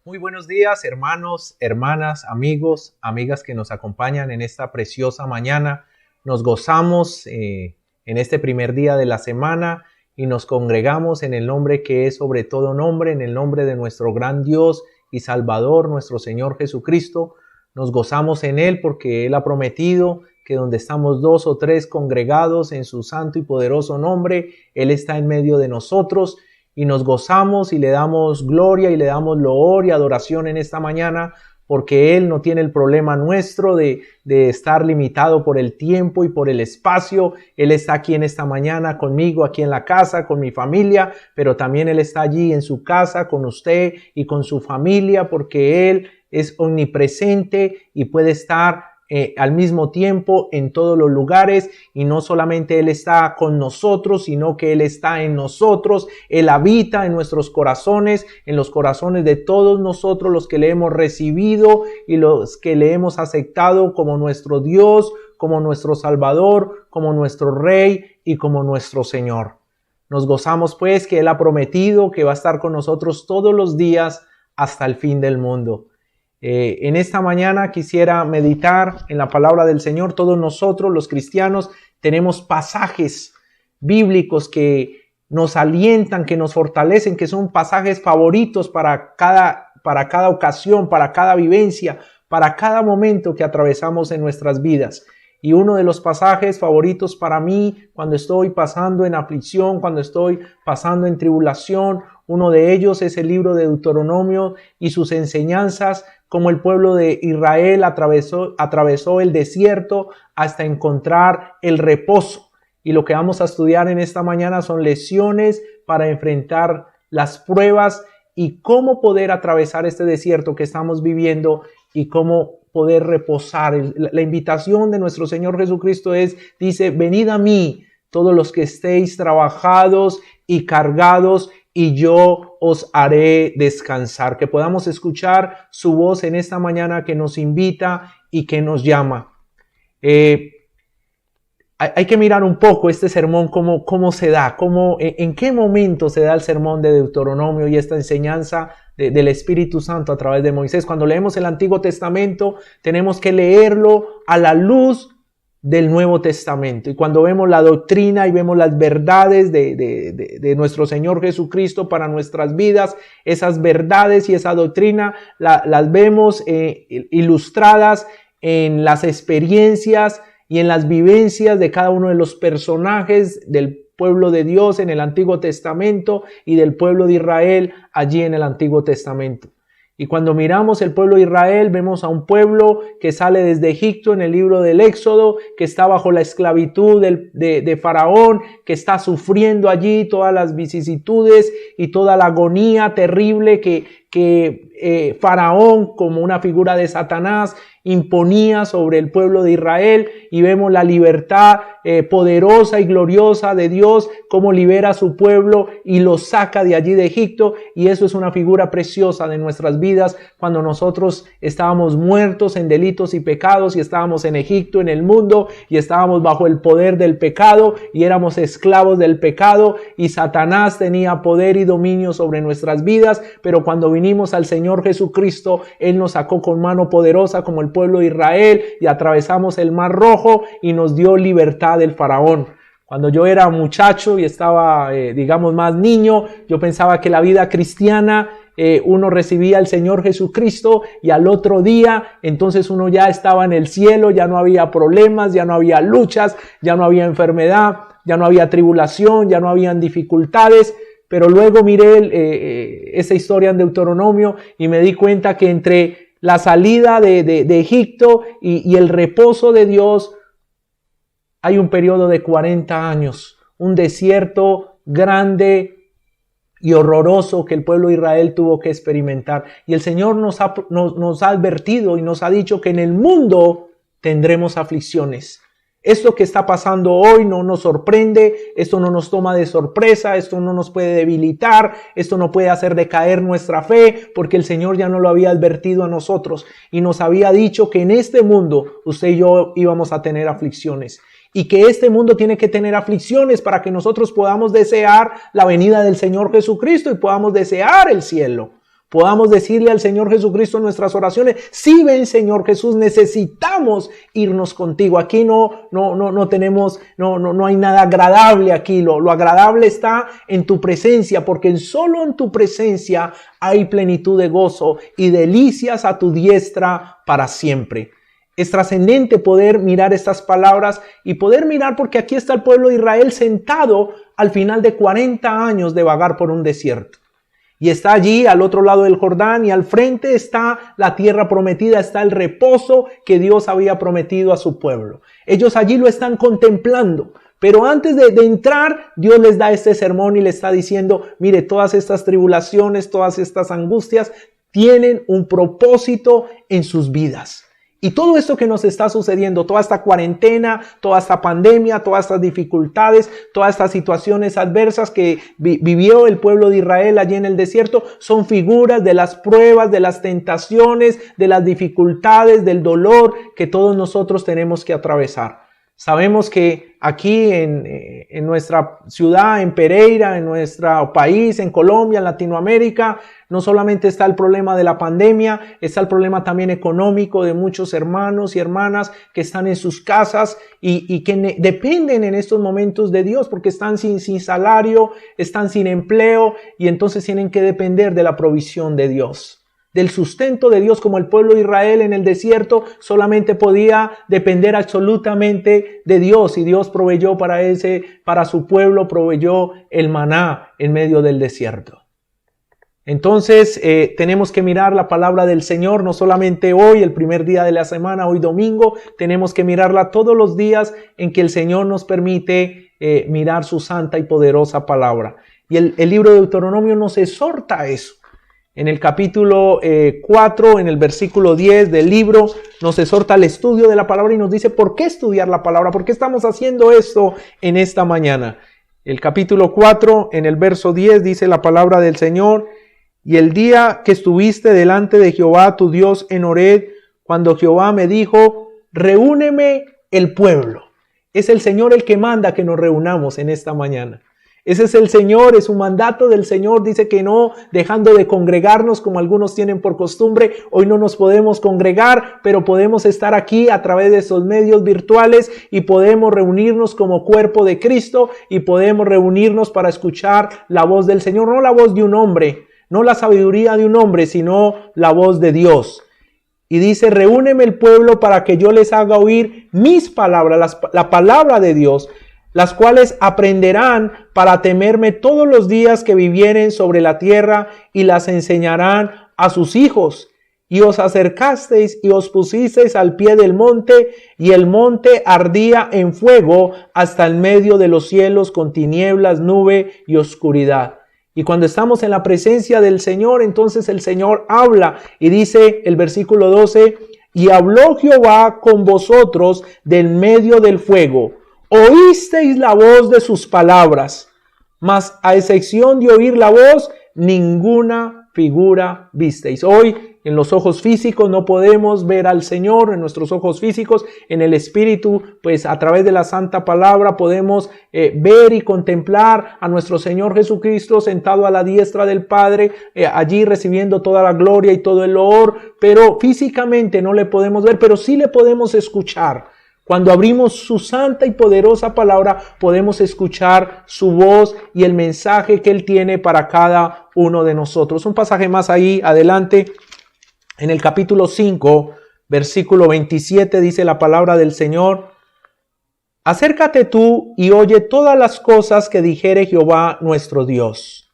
Muy buenos días, hermanos, hermanas, amigos, amigas que nos acompañan en esta preciosa mañana. Nos gozamos en este primer día de la semana y nos congregamos en el nombre que es sobre todo nombre, en el nombre de nuestro gran Dios y Salvador, nuestro Señor Jesucristo. Nos gozamos en Él porque Él ha prometido que donde estamos dos o tres congregados en su santo y poderoso nombre, Él está en medio de nosotros. Y nos gozamos y le damos gloria y le damos loor y adoración en esta mañana, porque Él no tiene el problema nuestro de estar limitado por el tiempo y por el espacio. Él está aquí en esta mañana conmigo, aquí en la casa, con mi familia, pero también Él está allí en su casa, con usted y con su familia, porque Él es omnipresente y puede estar al mismo tiempo en todos los lugares, y no solamente Él está con nosotros, sino que Él está en nosotros. Él habita en nuestros corazones, en los corazones de todos nosotros, los que le hemos recibido y los que le hemos aceptado como nuestro Dios, como nuestro Salvador, como nuestro Rey y como nuestro Señor. Nos gozamos pues que Él ha prometido que va a estar con nosotros todos los días hasta el fin del mundo. En esta mañana quisiera meditar en la palabra del Señor. Todos nosotros, los cristianos, tenemos pasajes bíblicos que nos alientan, que nos fortalecen, que son pasajes favoritos para cada ocasión, para cada vivencia, para cada momento que atravesamos en nuestras vidas. Y uno de los pasajes favoritos para mí, cuando estoy pasando en aflicción, cuando estoy pasando en tribulación, uno de ellos es el libro de Deuteronomio y sus enseñanzas, como el pueblo de Israel atravesó el desierto hasta encontrar el reposo. Y lo que vamos a estudiar en esta mañana son lecciones para enfrentar las pruebas y cómo poder atravesar este desierto que estamos viviendo y cómo poder reposar. La invitación de nuestro Señor Jesucristo dice, venid a mí todos los que estéis trabajados y cargados, y yo os haré descansar. Que podamos escuchar su voz en esta mañana que nos invita y que nos llama. Hay que mirar un poco este sermón, cómo se da, en qué momento se da el sermón de Deuteronomio y esta enseñanza del Espíritu Santo a través de Moisés. Cuando leemos el Antiguo Testamento, tenemos que leerlo a la luz del Nuevo Testamento. Y cuando vemos la doctrina y vemos las verdades de nuestro Señor Jesucristo para nuestras vidas, esas verdades y esa doctrina las vemos ilustradas en las experiencias y en las vivencias de cada uno de los personajes del pueblo de Dios en el Antiguo Testamento y del pueblo de Israel allí en el Antiguo Testamento. Y cuando miramos el pueblo de Israel, vemos a un pueblo que sale desde Egipto en el libro del Éxodo, que está bajo la esclavitud de Faraón, que está sufriendo allí todas las vicisitudes y toda la agonía terrible que Faraón, como una figura de Satanás, imponía sobre el pueblo de Israel. Y vemos la libertad poderosa y gloriosa de Dios, cómo libera a su pueblo y lo saca de allí de Egipto. Y eso es una figura preciosa de nuestras vidas, cuando nosotros estábamos muertos en delitos y pecados y estábamos en Egipto, en el mundo, y estábamos bajo el poder del pecado y éramos esclavos del pecado, y Satanás tenía poder y dominio sobre nuestras vidas. Pero cuando vinimos al Señor Jesucristo, Él nos sacó con mano poderosa como el pueblo de Israel y atravesamos el Mar Rojo y nos dio libertad del Faraón. Cuando yo era muchacho y estaba, más niño, yo pensaba que la vida cristiana, uno recibía al Señor Jesucristo y al otro día, entonces uno ya estaba en el cielo, ya no había problemas, ya no había luchas, ya no había enfermedad, ya no había tribulación, ya no habían dificultades. Pero luego miré esa historia en Deuteronomio y me di cuenta que entre la salida de Egipto y el reposo de Dios hay un periodo de 40 años, un desierto grande y horroroso que el pueblo de Israel tuvo que experimentar. Y el Señor nos ha advertido y nos ha dicho que en el mundo tendremos aflicciones. Esto que está pasando hoy no nos sorprende, esto no nos toma de sorpresa, esto no nos puede debilitar, esto no puede hacer decaer nuestra fe, porque el Señor ya nos lo había advertido a nosotros y nos había dicho que en este mundo usted y yo íbamos a tener aflicciones. Y que este mundo tiene que tener aflicciones para que nosotros podamos desear la venida del Señor Jesucristo y podamos desear el cielo. Podamos decirle al Señor Jesucristo en nuestras oraciones: sí, ven Señor Jesús, necesitamos irnos contigo. Aquí no hay nada agradable aquí. Lo agradable está en tu presencia, porque solo en tu presencia hay plenitud de gozo y delicias a tu diestra para siempre. Es trascendente poder mirar estas palabras y poder mirar, porque aquí está el pueblo de Israel sentado al final de 40 años de vagar por un desierto. Y está allí al otro lado del Jordán, y al frente está la tierra prometida, está el reposo que Dios había prometido a su pueblo. Ellos allí lo están contemplando. Pero antes de entrar, Dios les da este sermón y les está diciendo: mire, todas estas tribulaciones, todas estas angustias tienen un propósito en sus vidas. Y todo esto que nos está sucediendo, toda esta cuarentena, toda esta pandemia, todas estas dificultades, todas estas situaciones adversas que vivió el pueblo de Israel allí en el desierto, son figuras de las pruebas, de las tentaciones, de las dificultades, del dolor que todos nosotros tenemos que atravesar. Sabemos que aquí en nuestra ciudad, en Pereira, en nuestro país, en Colombia, en Latinoamérica, no solamente está el problema de la pandemia, está el problema también económico de muchos hermanos y hermanas que están en sus casas y que dependen en estos momentos de Dios, porque están sin salario, están sin empleo, y entonces tienen que depender de la provisión de Dios, del sustento de Dios, como el pueblo de Israel en el desierto solamente podía depender absolutamente de Dios, y Dios proveyó para su pueblo, proveyó el maná en medio del desierto. Entonces tenemos que mirar la palabra del Señor, no solamente hoy, el primer día de la semana, hoy domingo, tenemos que mirarla todos los días en que el Señor nos permite mirar su santa y poderosa palabra. Y el libro de Deuteronomio nos exhorta a eso. En el capítulo 4, en el versículo 10 del libro, nos exhorta al estudio de la palabra y nos dice por qué estudiar la palabra, por qué estamos haciendo esto en esta mañana. El capítulo 4, en el verso 10, dice la palabra del Señor: y el día que estuviste delante de Jehová tu Dios en Horeb, cuando Jehová me dijo: reúneme el pueblo. Es el Señor el que manda que nos reunamos en esta mañana. Ese es el Señor, es un mandato del Señor. Dice que no dejando de congregarnos como algunos tienen por costumbre. Hoy no nos podemos congregar, pero podemos estar aquí a través de esos medios virtuales y podemos reunirnos como cuerpo de Cristo y podemos reunirnos para escuchar la voz del Señor, no la voz de un hombre, no la sabiduría de un hombre, sino la voz de Dios. Y dice: reúneme el pueblo para que yo les haga oír mis palabras, la palabra de Dios, las cuales aprenderán para temerme todos los días que vivieren sobre la tierra, y las enseñarán a sus hijos. Y os acercasteis y os pusisteis al pie del monte, y el monte ardía en fuego hasta el medio de los cielos, con tinieblas, nube y oscuridad. Y cuando estamos en la presencia del Señor, entonces el Señor habla, y dice el versículo 12: y habló Jehová con vosotros del medio del fuego. Oísteis la voz de sus palabras, mas a excepción de oír la voz, ninguna figura visteis. Hoy en los ojos físicos no podemos ver al Señor, en nuestros ojos físicos, en el Espíritu, pues a través de la santa palabra podemos ver y contemplar a nuestro Señor Jesucristo sentado a la diestra del Padre, allí recibiendo toda la gloria y todo el loor, pero físicamente no le podemos ver, pero sí le podemos escuchar. Cuando abrimos su santa y poderosa palabra, podemos escuchar su voz y el mensaje que Él tiene para cada uno de nosotros. Un pasaje más ahí adelante, en el capítulo 5, versículo 27, dice la palabra del Señor: acércate tú y oye todas las cosas que dijere Jehová nuestro Dios.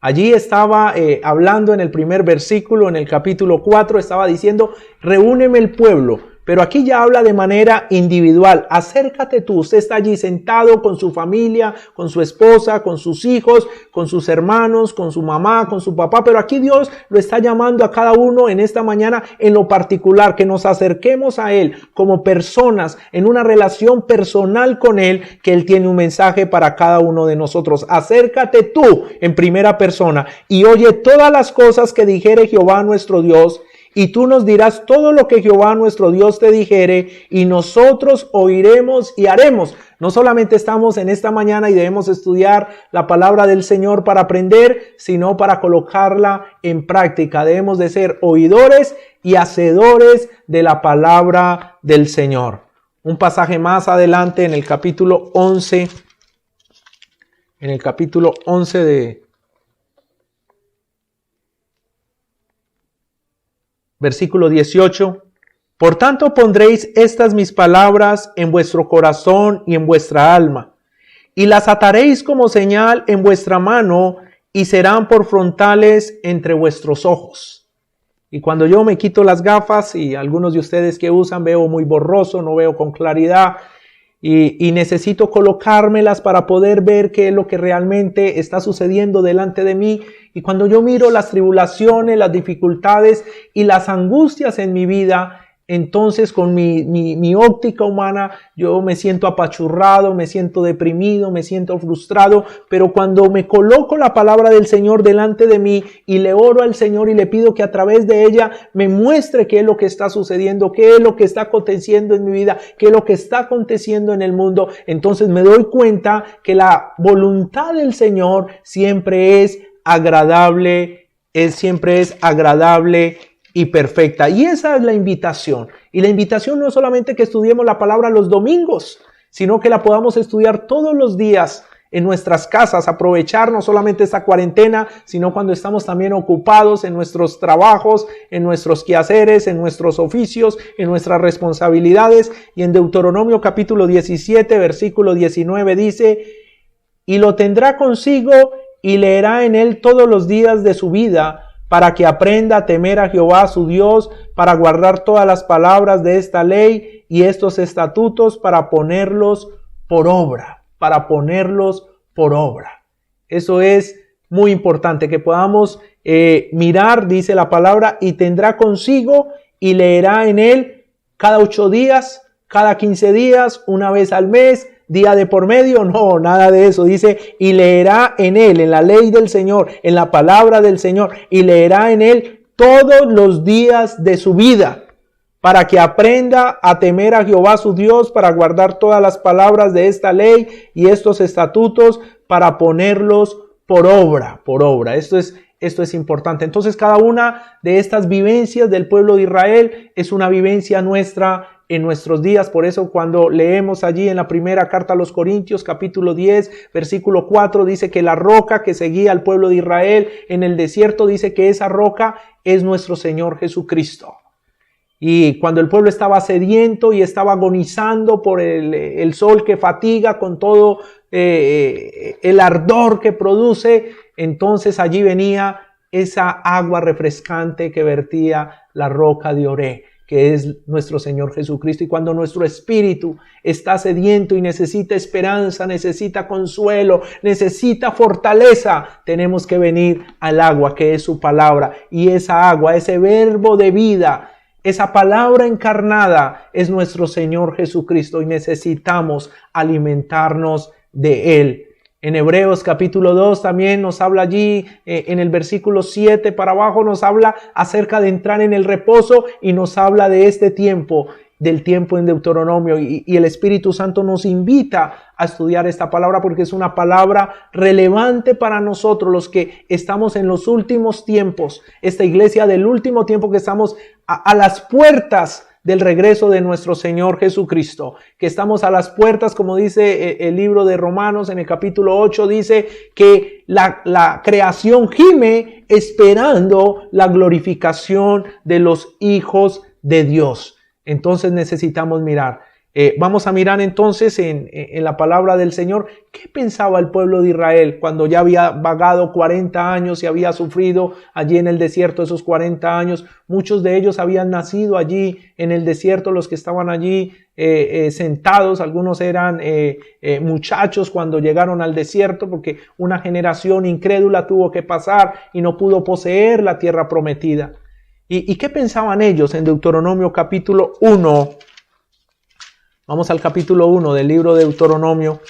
Allí estaba hablando en el primer versículo, en el capítulo 4, estaba diciendo: reúneme el pueblo. Pero aquí ya habla de manera individual. Acércate tú. Usted está allí sentado con su familia, con su esposa, con sus hijos, con sus hermanos, con su mamá, con su papá. Pero aquí Dios lo está llamando a cada uno en esta mañana en lo particular, que nos acerquemos a Él como personas, en una relación personal con Él, que Él tiene un mensaje para cada uno de nosotros. Acércate tú en primera persona y oye todas las cosas que dijere Jehová nuestro Dios, y tú nos dirás todo lo que Jehová nuestro Dios te dijere, y nosotros oiremos y haremos. No solamente estamos en esta mañana y debemos estudiar la palabra del Señor para aprender, sino para colocarla en práctica. Debemos de ser oidores y hacedores de la palabra del Señor. Un pasaje más adelante en el capítulo 11, de versículo 18. Por tanto pondréis estas mis palabras en vuestro corazón y en vuestra alma, y las ataréis como señal en vuestra mano, y serán por frontales entre vuestros ojos. Y cuando yo me quito las gafas, y algunos de ustedes que usan, veo muy borroso, no veo con claridad, y necesito colocármelas para poder ver qué es lo que realmente está sucediendo delante de mí. Y cuando yo miro las tribulaciones, las dificultades y las angustias en mi vida, entonces con mi óptica humana yo me siento apachurrado, me siento deprimido, me siento frustrado. Pero cuando me coloco la palabra del Señor delante de mí y le oro al Señor y le pido que a través de ella me muestre qué es lo que está sucediendo, qué es lo que está aconteciendo en mi vida, qué es lo que está aconteciendo en el mundo, entonces me doy cuenta que la voluntad del Señor siempre es agradable, y perfecta. Y esa es la invitación. Y la invitación no es solamente que estudiemos la palabra los domingos, sino que la podamos estudiar todos los días en nuestras casas, aprovechar no solamente esta cuarentena, sino cuando estamos también ocupados en nuestros trabajos, en nuestros quehaceres, en nuestros oficios, en nuestras responsabilidades. Y en Deuteronomio capítulo 17, versículo 19 dice: y lo tendrá consigo y leerá en él todos los días de su vida, para que aprenda a temer a Jehová su Dios, para guardar todas las palabras de esta ley y estos estatutos, para ponerlos por obra. Eso es muy importante, que podamos mirar, dice la palabra, y tendrá consigo y leerá en él cada 8 días, cada 15 días, una vez al mes, día de por medio. No, nada de eso. Dice, y leerá en él, en la ley del Señor, en la palabra del Señor, y leerá en él todos los días de su vida, para que aprenda a temer a Jehová su Dios, para guardar todas las palabras de esta ley y estos estatutos, para ponerlos por obra. Esto es importante. Entonces, cada una de estas vivencias del pueblo de Israel es una vivencia nuestra en nuestros días. Por eso cuando leemos allí en la primera carta a los Corintios, capítulo 10, versículo 4, dice que la roca que seguía al pueblo de Israel en el desierto, dice que esa roca es nuestro Señor Jesucristo. Y cuando el pueblo estaba sediento y estaba agonizando por el sol que fatiga con todo el ardor que produce, entonces allí venía esa agua refrescante que vertía la roca de Oré, que es nuestro Señor Jesucristo. Y cuando nuestro espíritu está sediento y necesita esperanza, necesita consuelo, necesita fortaleza, tenemos que venir al agua que es su palabra. Y esa agua, ese verbo de vida, esa palabra encarnada es nuestro Señor Jesucristo, y necesitamos alimentarnos de Él. En Hebreos capítulo 2 también nos habla allí, en el versículo 7 para abajo, nos habla acerca de entrar en el reposo, y nos habla de este tiempo, del tiempo en Deuteronomio, y el Espíritu Santo nos invita a estudiar esta palabra porque es una palabra relevante para nosotros, los que estamos en los últimos tiempos, esta iglesia del último tiempo, que estamos a las puertas del regreso de nuestro Señor Jesucristo, que estamos a las puertas, como dice el libro de Romanos en el capítulo 8, dice que la creación gime esperando la glorificación de los hijos de Dios. Entonces necesitamos mirar. Vamos a mirar entonces en la palabra del Señor qué pensaba el pueblo de Israel cuando ya había vagado 40 años y había sufrido allí en el desierto esos 40 años. Muchos de ellos habían nacido allí en el desierto, los que estaban allí sentados. Algunos eran muchachos cuando llegaron al desierto, porque una generación incrédula tuvo que pasar y no pudo poseer la tierra prometida. ¿Y qué pensaban ellos? En Deuteronomio capítulo 1, vamos al capítulo 1 del libro de Deuteronomio.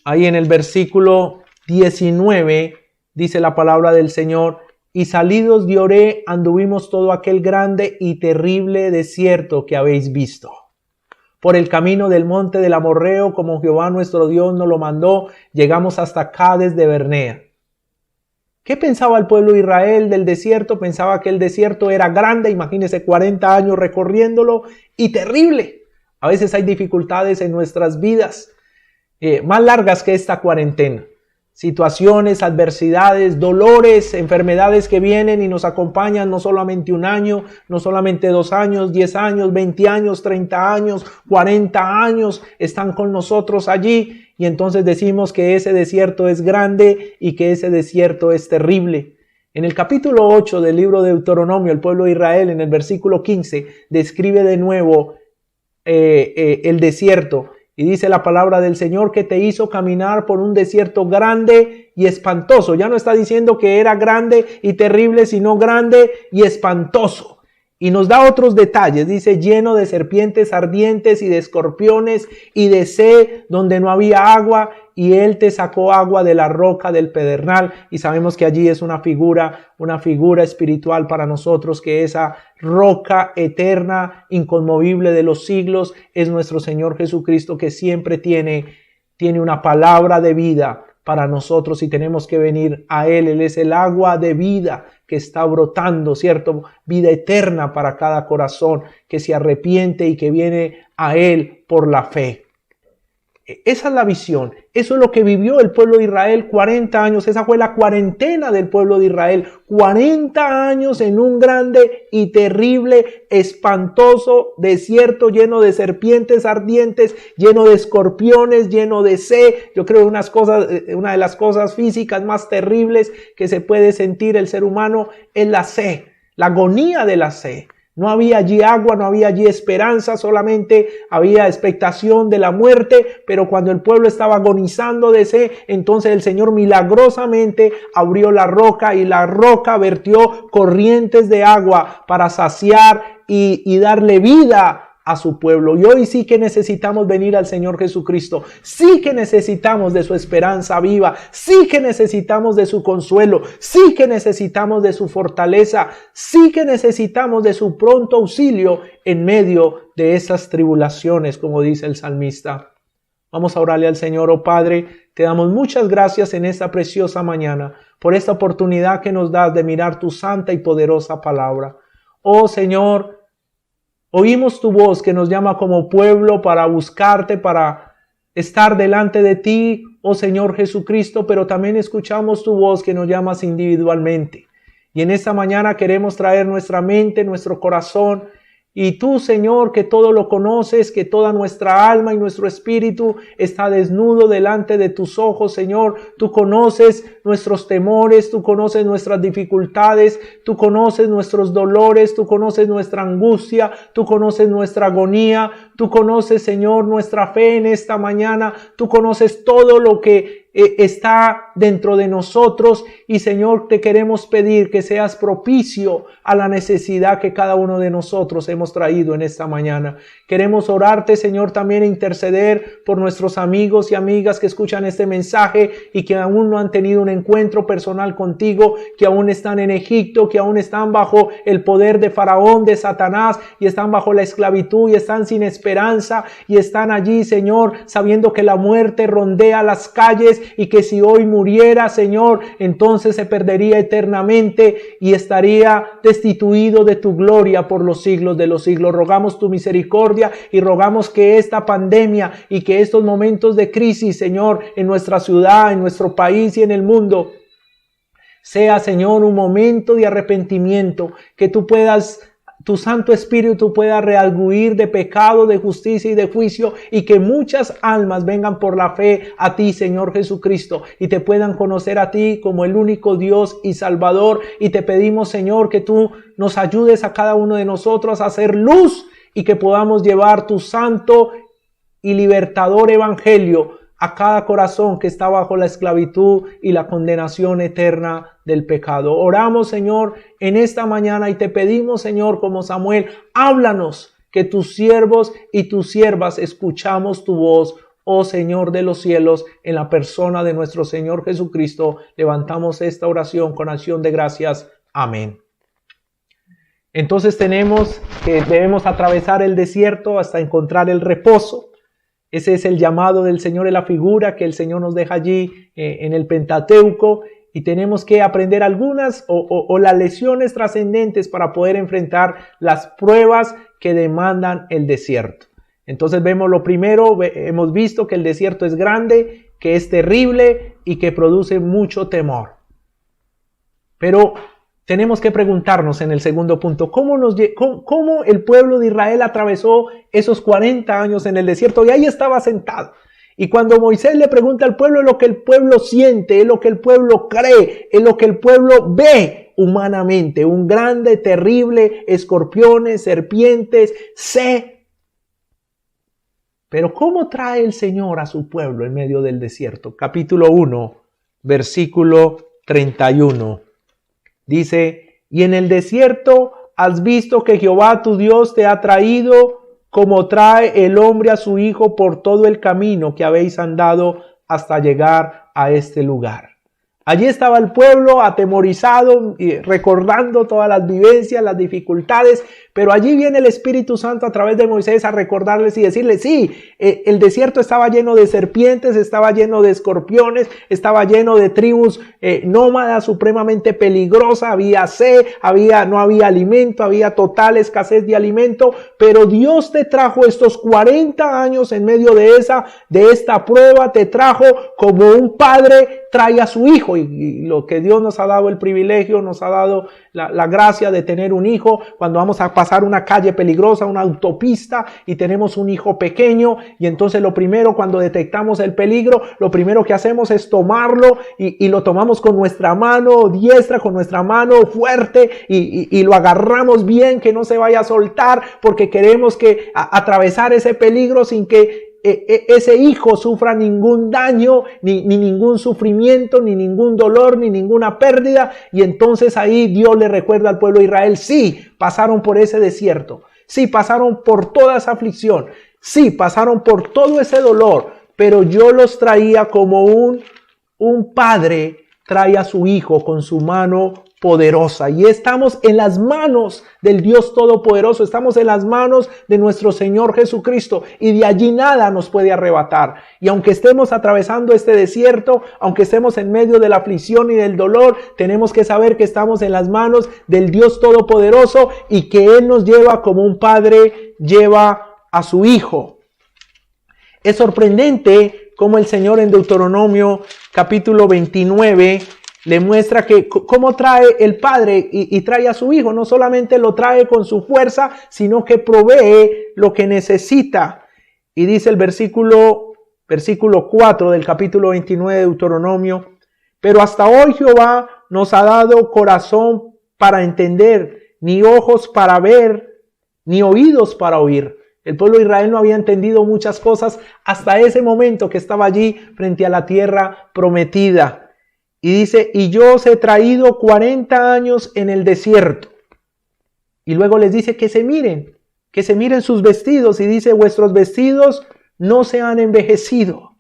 Ahí en el versículo 19 dice la palabra del Señor: y salidos de Oré anduvimos todo aquel grande y terrible desierto que habéis visto. Por el camino del monte del Amorreo, como Jehová nuestro Dios nos lo mandó, llegamos hasta Cades de Bernea. ¿Qué pensaba el pueblo de Israel del desierto? Pensaba que el desierto era grande, imagínense 40 años recorriéndolo, y terrible. A veces hay dificultades en nuestras vidas, más largas que esta cuarentena. Situaciones, adversidades, dolores, enfermedades que vienen y nos acompañan no solamente un año, no solamente 2 años, 10 años, 20 años, 30 años, 40 años, están con nosotros allí. Y entonces decimos que ese desierto es grande y que ese desierto es terrible. En el capítulo 8 del libro de Deuteronomio, el pueblo de Israel, en el versículo 15, describe de nuevo el desierto. Y dice la palabra del Señor que te hizo caminar por un desierto grande y espantoso. Ya no está diciendo que era grande y terrible, sino grande y espantoso. Y nos da otros detalles. Dice lleno de serpientes ardientes y de escorpiones y de sed donde no había agua. Y él te sacó agua de la roca del pedernal. Y sabemos que allí es una figura espiritual para nosotros, que esa roca eterna, inconmovible de los siglos, es nuestro Señor Jesucristo, que siempre tiene una palabra de vida para nosotros y tenemos que venir a Él. Él es el agua de vida que está brotando, ¿cierto? Vida eterna para cada corazón que se arrepiente y que viene a Él por la fe. Esa es la visión. Eso es lo que vivió el pueblo de Israel 40 años. Esa fue la cuarentena del pueblo de Israel. 40 años en un grande y terrible, espantoso desierto lleno de serpientes ardientes, lleno de escorpiones, lleno de sed. Yo creo que una de las cosas físicas más terribles que se puede sentir el ser humano es la sed, la agonía de la sed. No había allí agua, no había allí esperanza, solamente había expectación de la muerte, pero cuando el pueblo estaba agonizando de sed, entonces el Señor milagrosamente abrió la roca y la roca vertió corrientes de agua para saciar y darle vida a su pueblo. Y hoy sí que necesitamos venir al Señor Jesucristo, sí que necesitamos de su esperanza viva, sí que necesitamos de su consuelo, sí que necesitamos de su fortaleza, sí que necesitamos de su pronto auxilio en medio de esas tribulaciones, como dice el salmista. Vamos a orarle al Señor. Oh Padre, te damos muchas gracias en esta preciosa mañana por esta oportunidad que nos das de mirar tu santa y poderosa palabra. Oh Señor, oímos tu voz que nos llama como pueblo para buscarte, para estar delante de ti, oh Señor Jesucristo, pero también escuchamos tu voz que nos llamas individualmente. Y en esta mañana queremos traer nuestra mente, nuestro corazón, y tú, Señor, que todo lo conoces, que toda nuestra alma y nuestro espíritu está desnudo delante de tus ojos, Señor. Tú conoces nuestros temores, tú conoces nuestras dificultades, tú conoces nuestros dolores, tú conoces nuestra angustia, tú conoces nuestra agonía, tú conoces, Señor, nuestra fe en esta mañana, tú conoces todo lo que está dentro de nosotros y Señor, te queremos pedir que seas propicio a la necesidad que cada uno de nosotros hemos traído en esta mañana. Queremos orarte, Señor, también interceder por nuestros amigos y amigas que escuchan este mensaje y que aún no han tenido un encuentro personal contigo, que aún están en Egipto, que aún están bajo el poder de Faraón, de Satanás, y están bajo la esclavitud y están sin esperanza y están allí, Señor, sabiendo que la muerte rondea las calles y que si hoy muriera, Señor, entonces se perdería eternamente y estaría destituido de tu gloria por los siglos de los siglos. Rogamos tu misericordia y rogamos que esta pandemia y que estos momentos de crisis, Señor, en nuestra ciudad, en nuestro país y en el mundo, sea, Señor, un momento de arrepentimiento, que tú puedas, tu Santo Espíritu pueda redarguir de pecado, de justicia y de juicio, y que muchas almas vengan por la fe a ti, Señor Jesucristo, y te puedan conocer a ti como el único Dios y Salvador. Y te pedimos, Señor, que tú nos ayudes a cada uno de nosotros a hacer luz y que podamos llevar tu santo y libertador evangelio a cada corazón que está bajo la esclavitud y la condenación eterna del pecado. Oramos, Señor, en esta mañana y te pedimos, Señor, como Samuel, háblanos, que tus siervos y tus siervas escuchamos tu voz. Oh Señor de los cielos, en la persona de nuestro Señor Jesucristo, levantamos esta oración con acción de gracias Amén. Entonces tenemos que debemos atravesar el desierto hasta encontrar el reposo. Ese es el llamado del Señor, en la figura que el Señor nos deja allí en el Pentateuco, y tenemos que aprender algunas o las lecciones trascendentes para poder enfrentar las pruebas que demandan el desierto. Entonces vemos lo primero, hemos visto que el desierto es grande, que es terrible y que produce mucho temor. Pero tenemos que preguntarnos en el segundo punto, ¿cómo el pueblo de Israel atravesó esos 40 años en el desierto? Y ahí estaba sentado. Y cuando Moisés le pregunta al pueblo, es lo que el pueblo siente, es lo que el pueblo cree, es lo que el pueblo ve humanamente. Un grande, terrible, escorpiones, serpientes, Pero ¿cómo trae el Señor a su pueblo en medio del desierto? Capítulo 1, versículo 31. Dice, y en el desierto has visto que Jehová tu Dios te ha traído como trae el hombre a su hijo por todo el camino que habéis andado hasta llegar a este lugar. Allí estaba el pueblo atemorizado, recordando todas las vivencias, las dificultades, pero allí viene el Espíritu Santo a través de Moisés a recordarles y decirles, sí, el desierto estaba lleno de serpientes, estaba lleno de escorpiones, estaba lleno de tribus nómadas supremamente peligrosas, había sed, no había alimento, había total escasez de alimento, pero Dios te trajo estos 40 años en medio de esta prueba, te trajo como un padre trae a su hijo, y lo que Dios nos ha dado el privilegio, nos ha dado la gracia de tener un hijo. Cuando vamos a pasar una calle peligrosa, una autopista, y tenemos un hijo pequeño, y entonces lo primero, cuando detectamos el peligro, lo primero que hacemos es tomarlo, y lo tomamos con nuestra mano diestra, con nuestra mano fuerte, y lo agarramos bien, que no se vaya a soltar, porque queremos que atravesar ese peligro sin que ese hijo sufra ningún daño, ni ningún sufrimiento, ni ningún dolor, ni ninguna pérdida. Y entonces ahí Dios le recuerda al pueblo de Israel, sí, pasaron por ese desierto, sí, pasaron por toda esa aflicción, sí, pasaron por todo ese dolor, pero yo los traía como un padre trae a su hijo con su mano poderosa. Y estamos en las manos del Dios Todopoderoso, estamos en las manos de nuestro Señor Jesucristo, y de allí nada nos puede arrebatar. Y aunque estemos atravesando este desierto, aunque estemos en medio de la aflicción y del dolor, tenemos que saber que estamos en las manos del Dios Todopoderoso, y que Él nos lleva como un padre lleva a su hijo. Es sorprendente cómo el Señor en Deuteronomio capítulo 29 le muestra que cómo trae el padre y trae a su hijo. No solamente lo trae con su fuerza, sino que provee lo que necesita. Y dice el versículo 4 del capítulo 29 de Deuteronomio, pero hasta hoy Jehová nos ha dado corazón para entender, ni ojos para ver, ni oídos para oír. El pueblo de Israel no había entendido muchas cosas hasta ese momento que estaba allí frente a la tierra prometida. Y dice, y yo os he traído 40 años en el desierto. Y luego les dice que se miren sus vestidos. Y dice, vuestros vestidos no se han envejecido.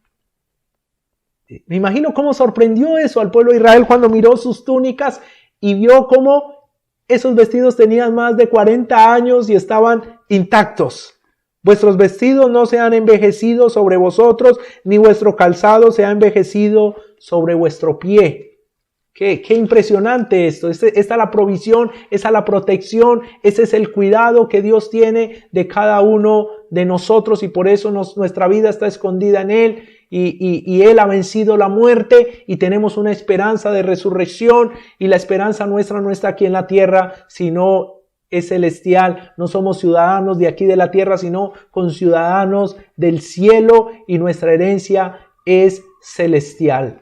Me imagino cómo sorprendió eso al pueblo de Israel cuando miró sus túnicas y vio cómo esos vestidos tenían más de 40 años y estaban intactos. Vuestros vestidos no se han envejecido sobre vosotros, ni vuestro calzado se ha envejecido sobre vuestro pie. Qué impresionante esto. Esta es la provisión, esa es la protección, ese es el cuidado que Dios tiene de cada uno de nosotros, y por eso nuestra vida está escondida en Él, y Él ha vencido la muerte, y tenemos una esperanza de resurrección, y la esperanza nuestra no está aquí en la tierra, sino es celestial. No somos ciudadanos de aquí de la tierra, sino conciudadanos del cielo, y nuestra herencia es celestial.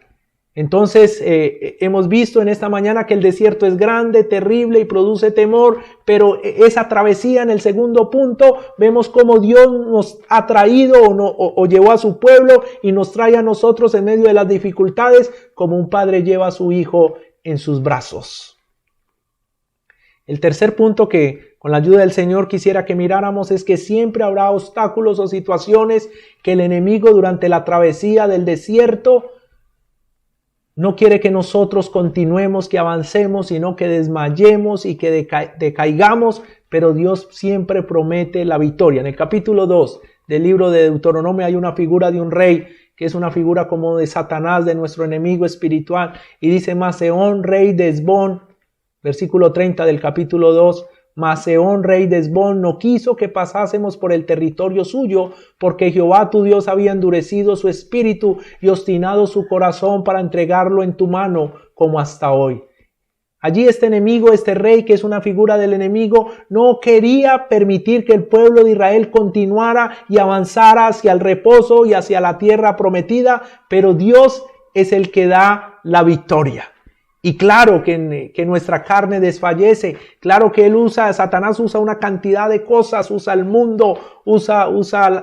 Entonces hemos visto en esta mañana que el desierto es grande, terrible y produce temor, pero esa travesía, en el segundo punto, vemos cómo Dios nos ha traído o llevó a su pueblo y nos trae a nosotros en medio de las dificultades, como un padre lleva a su hijo en sus brazos. El tercer punto que con la ayuda del Señor quisiera que miráramos es que siempre habrá obstáculos o situaciones que el enemigo durante la travesía del desierto no quiere que nosotros continuemos, que avancemos, sino que desmayemos y que decaigamos, pero Dios siempre promete la victoria. En el capítulo 2 del libro de Deuteronomio hay una figura de un rey, que es una figura como de Satanás, de nuestro enemigo espiritual, y dice: Maseón, rey de Hesbón, versículo 30 del capítulo 2, Maseón, rey de Hesbón, no quiso que pasásemos por el territorio suyo, porque Jehová tu Dios había endurecido su espíritu y obstinado su corazón para entregarlo en tu mano, como hasta hoy. Allí este enemigo, este rey, que es una figura del enemigo, no quería permitir que el pueblo de Israel continuara y avanzara hacia el reposo y hacia la tierra prometida, pero Dios es el que da la victoria. Y claro que nuestra carne desfallece, claro que Satanás usa una cantidad de cosas, usa el mundo, usa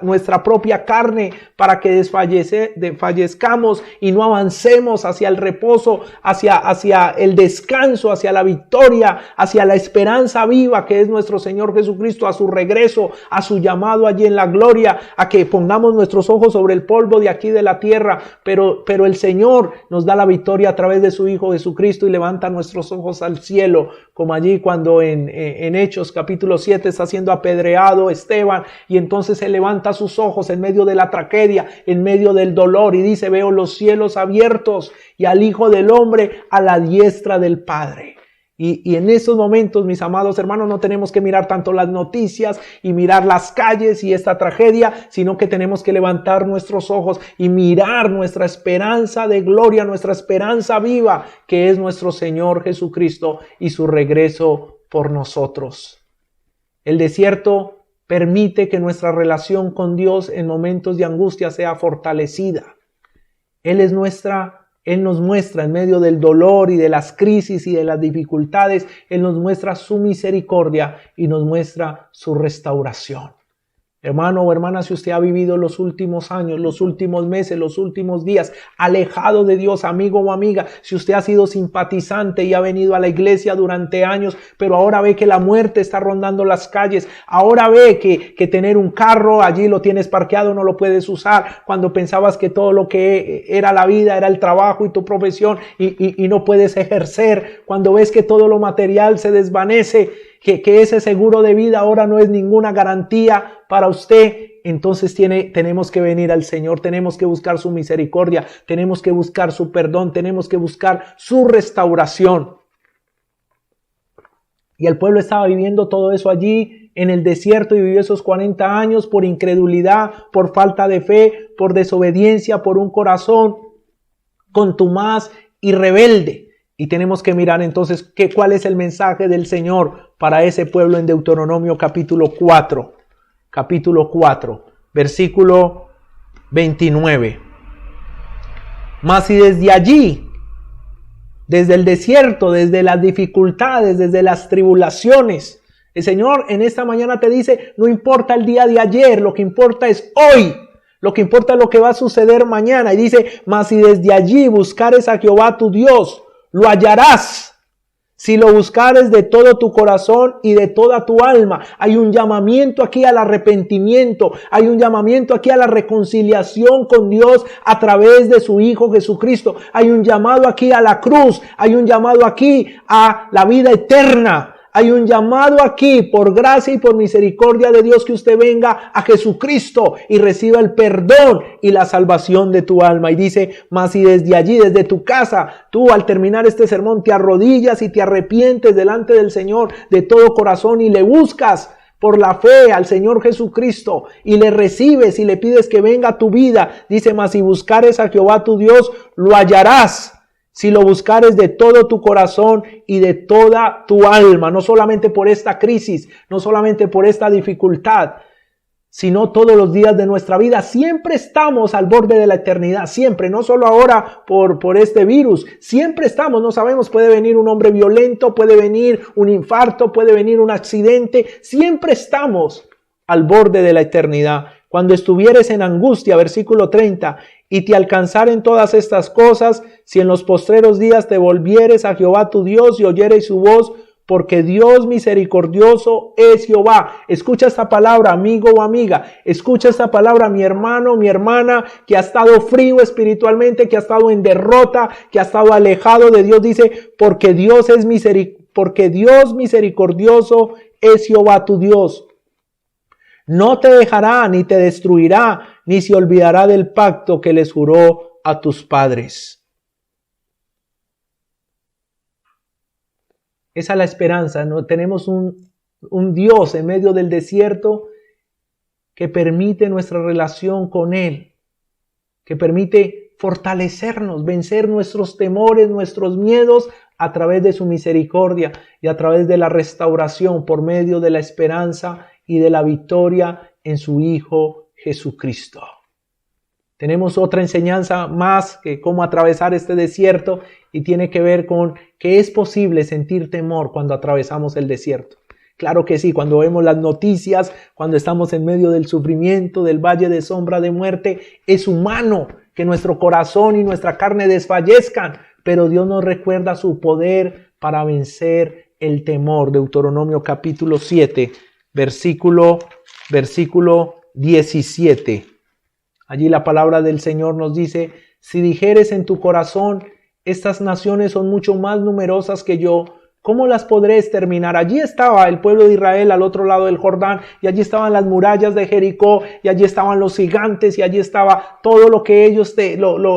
nuestra propia carne para que desfallezcamos y no avancemos hacia el reposo, hacia el descanso, hacia la victoria, hacia la esperanza viva que es nuestro Señor Jesucristo, a su regreso, a su llamado allí en la gloria, a que pongamos nuestros ojos sobre el polvo de aquí de la tierra, pero el Señor nos da la victoria a través de su Hijo Jesucristo y levanta nuestros ojos al cielo, como allí cuando en Hechos capítulo 7 está siendo apedreado Esteban, y entonces se levanta sus ojos en medio de la tragedia, en medio del dolor, y dice: veo los cielos abiertos y al Hijo del Hombre a la diestra del Padre. Y en esos momentos, mis amados hermanos, no tenemos que mirar tanto las noticias y mirar las calles y esta tragedia, sino que tenemos que levantar nuestros ojos y mirar nuestra esperanza de gloria, nuestra esperanza viva, que es nuestro Señor Jesucristo y su regreso por nosotros. El desierto permite que nuestra relación con Dios en momentos de angustia sea fortalecida. Él nos muestra en medio del dolor y de las crisis y de las dificultades, Él nos muestra su misericordia y nos muestra su restauración. Hermano o hermana, si usted ha vivido los últimos años, los últimos meses, los últimos días alejado de Dios, amigo o amiga, si usted ha sido simpatizante y ha venido a la iglesia durante años, pero ahora ve que la muerte está rondando las calles, ahora ve que tener un carro, allí lo tienes parqueado, no lo puedes usar, cuando pensabas que todo lo que era la vida era el trabajo y tu profesión y no puedes ejercer, cuando ves que todo lo material se desvanece, que ese seguro de vida ahora no es ninguna garantía para usted, entonces tenemos que venir al Señor, tenemos que buscar su misericordia, tenemos que buscar su perdón, tenemos que buscar su restauración. Y el pueblo estaba viviendo todo eso allí en el desierto y vivió esos 40 años por incredulidad, por falta de fe, por desobediencia, por un corazón contumaz y rebelde. Y tenemos que mirar entonces cuál es el mensaje del Señor para ese pueblo en Deuteronomio capítulo 4, versículo 29. Mas si desde allí, desde el desierto, desde las dificultades, desde las tribulaciones, el Señor en esta mañana te dice: no importa el día de ayer, lo que importa es hoy. Lo que importa es lo que va a suceder mañana. Y dice: mas si desde allí buscares a Jehová tu Dios, lo hallarás, si lo buscares de todo tu corazón y de toda tu alma. Hay un llamamiento aquí al arrepentimiento, hay un llamamiento aquí a la reconciliación con Dios a través de su Hijo Jesucristo. Hay un llamado aquí a la cruz, hay un llamado aquí a la vida eterna. Hay un llamado aquí por gracia y por misericordia de Dios que usted venga a Jesucristo y reciba el perdón y la salvación de tu alma. Y dice: mas si desde allí, desde tu casa, tú al terminar este sermón te arrodillas y te arrepientes delante del Señor de todo corazón y le buscas por la fe al Señor Jesucristo y le recibes y le pides que venga a tu vida, dice: mas si buscares a Jehová tu Dios, lo hallarás. Si lo buscares de todo tu corazón y de toda tu alma, no solamente por esta crisis, no solamente por esta dificultad, sino todos los días de nuestra vida. Siempre estamos al borde de la eternidad, siempre, no solo ahora por este virus, siempre estamos, no sabemos, puede venir un hombre violento, puede venir un infarto, puede venir un accidente, siempre estamos al borde de la eternidad. Cuando estuvieres en angustia, versículo 30, y te alcanzaren todas estas cosas, si en los postreros días te volvieres a Jehová tu Dios y oyeres su voz, porque Dios misericordioso es Jehová. Escucha esta palabra, amigo o amiga. Escucha esta palabra, mi hermano, mi hermana, que ha estado frío espiritualmente, que ha estado en derrota, que ha estado alejado de Dios. Dice, porque Dios misericordioso es Jehová tu Dios. No te dejará, ni te destruirá, ni se olvidará del pacto que les juró a tus padres. Esa es la esperanza, ¿no? Tenemos un Dios en medio del desierto que permite nuestra relación con Él, que permite fortalecernos, vencer nuestros temores, nuestros miedos a través de su misericordia y a través de la restauración por medio de la esperanza y de la victoria en su Hijo Jesucristo. Tenemos otra enseñanza más que cómo atravesar este desierto y tiene que ver con que es posible sentir temor cuando atravesamos el desierto. Claro que sí, cuando vemos las noticias, cuando estamos en medio del sufrimiento, del valle de sombra de muerte, es humano que nuestro corazón y nuestra carne desfallezcan, pero Dios nos recuerda su poder para vencer el temor. Deuteronomio capítulo 7, versículo 17. Allí la palabra del Señor nos dice, si dijeres en tu corazón, estas naciones son mucho más numerosas que yo, ¿cómo las podré exterminar? Allí estaba el pueblo de Israel al otro lado del Jordán, y allí estaban las murallas de Jericó, y allí estaban los gigantes, y allí estaba todo lo que ellos,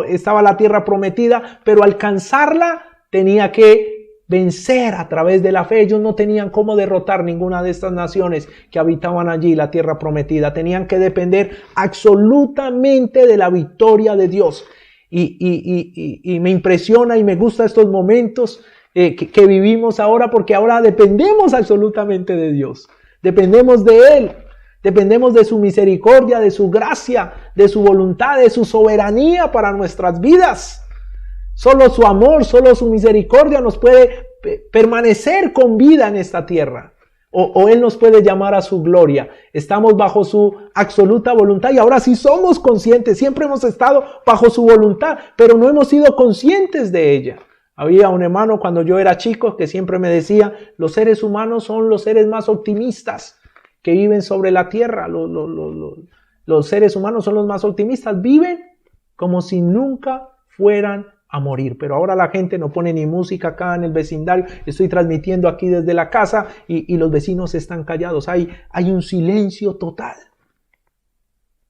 estaba la tierra prometida, pero alcanzarla tenía que vencer a través de la fe. Ellos no tenían cómo derrotar ninguna de estas naciones que habitaban allí, la tierra prometida. Tenían que depender absolutamente de la victoria de Dios. Y me impresiona y me gusta estos momentos que vivimos ahora, porque ahora dependemos absolutamente de Dios. Dependemos de Él. Dependemos de su misericordia, de su gracia, de su voluntad, de su soberanía para nuestras vidas. Solo su amor, solo su misericordia nos puede permanecer con vida en esta tierra. O Él nos puede llamar a su gloria. Estamos bajo su absoluta voluntad y ahora sí somos conscientes. Siempre hemos estado bajo su voluntad, pero no hemos sido conscientes de ella. Había un hermano cuando yo era chico que siempre me decía, los seres humanos son los seres más optimistas que viven sobre la tierra. Los seres humanos son los más optimistas. Viven como si nunca fueran a morir, pero ahora la gente no pone ni música acá en el vecindario. Estoy transmitiendo aquí desde la casa y los vecinos están callados. Hay un silencio total,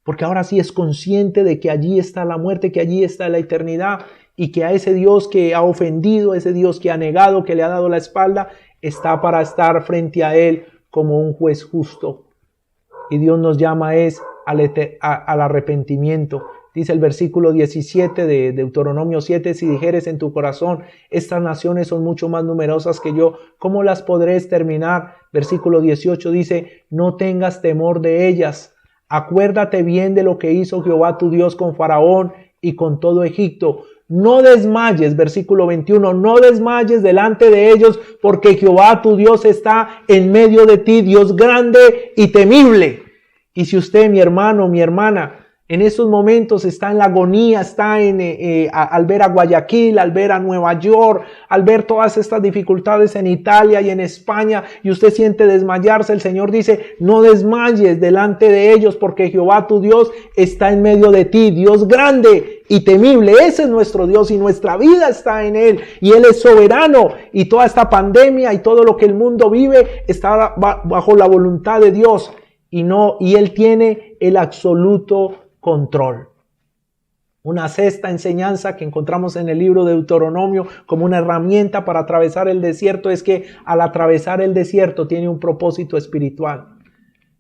porque ahora sí es consciente de que allí está la muerte, que allí está la eternidad y que a ese Dios que ha ofendido, ese Dios que ha negado, que le ha dado la espalda, está para estar frente a Él como un juez justo. Y Dios nos llama al arrepentimiento. Dice el versículo 17 de Deuteronomio 7, si dijeres en tu corazón, estas naciones son mucho más numerosas que yo, ¿cómo las podré exterminar? Versículo 18 dice, no tengas temor de ellas. Acuérdate bien de lo que hizo Jehová tu Dios con Faraón y con todo Egipto. No desmayes, versículo 21, no desmayes delante de ellos, porque Jehová tu Dios está en medio de ti, Dios grande y temible. Y si usted, mi hermano, mi hermana, en estos momentos está en la agonía, está al ver a Guayaquil, al ver a Nueva York, al ver todas estas dificultades en Italia y en España, y usted siente desmayarse, el Señor dice, no desmayes delante de ellos, porque Jehová tu Dios está en medio de ti, Dios grande y temible. Ese es nuestro Dios y nuestra vida está en Él, y Él es soberano, y toda esta pandemia y todo lo que el mundo vive está bajo la voluntad de Dios, y Él tiene el absoluto control. Una sexta enseñanza que encontramos en el libro de Deuteronomio como una herramienta para atravesar el desierto es que al atravesar el desierto tiene un propósito espiritual.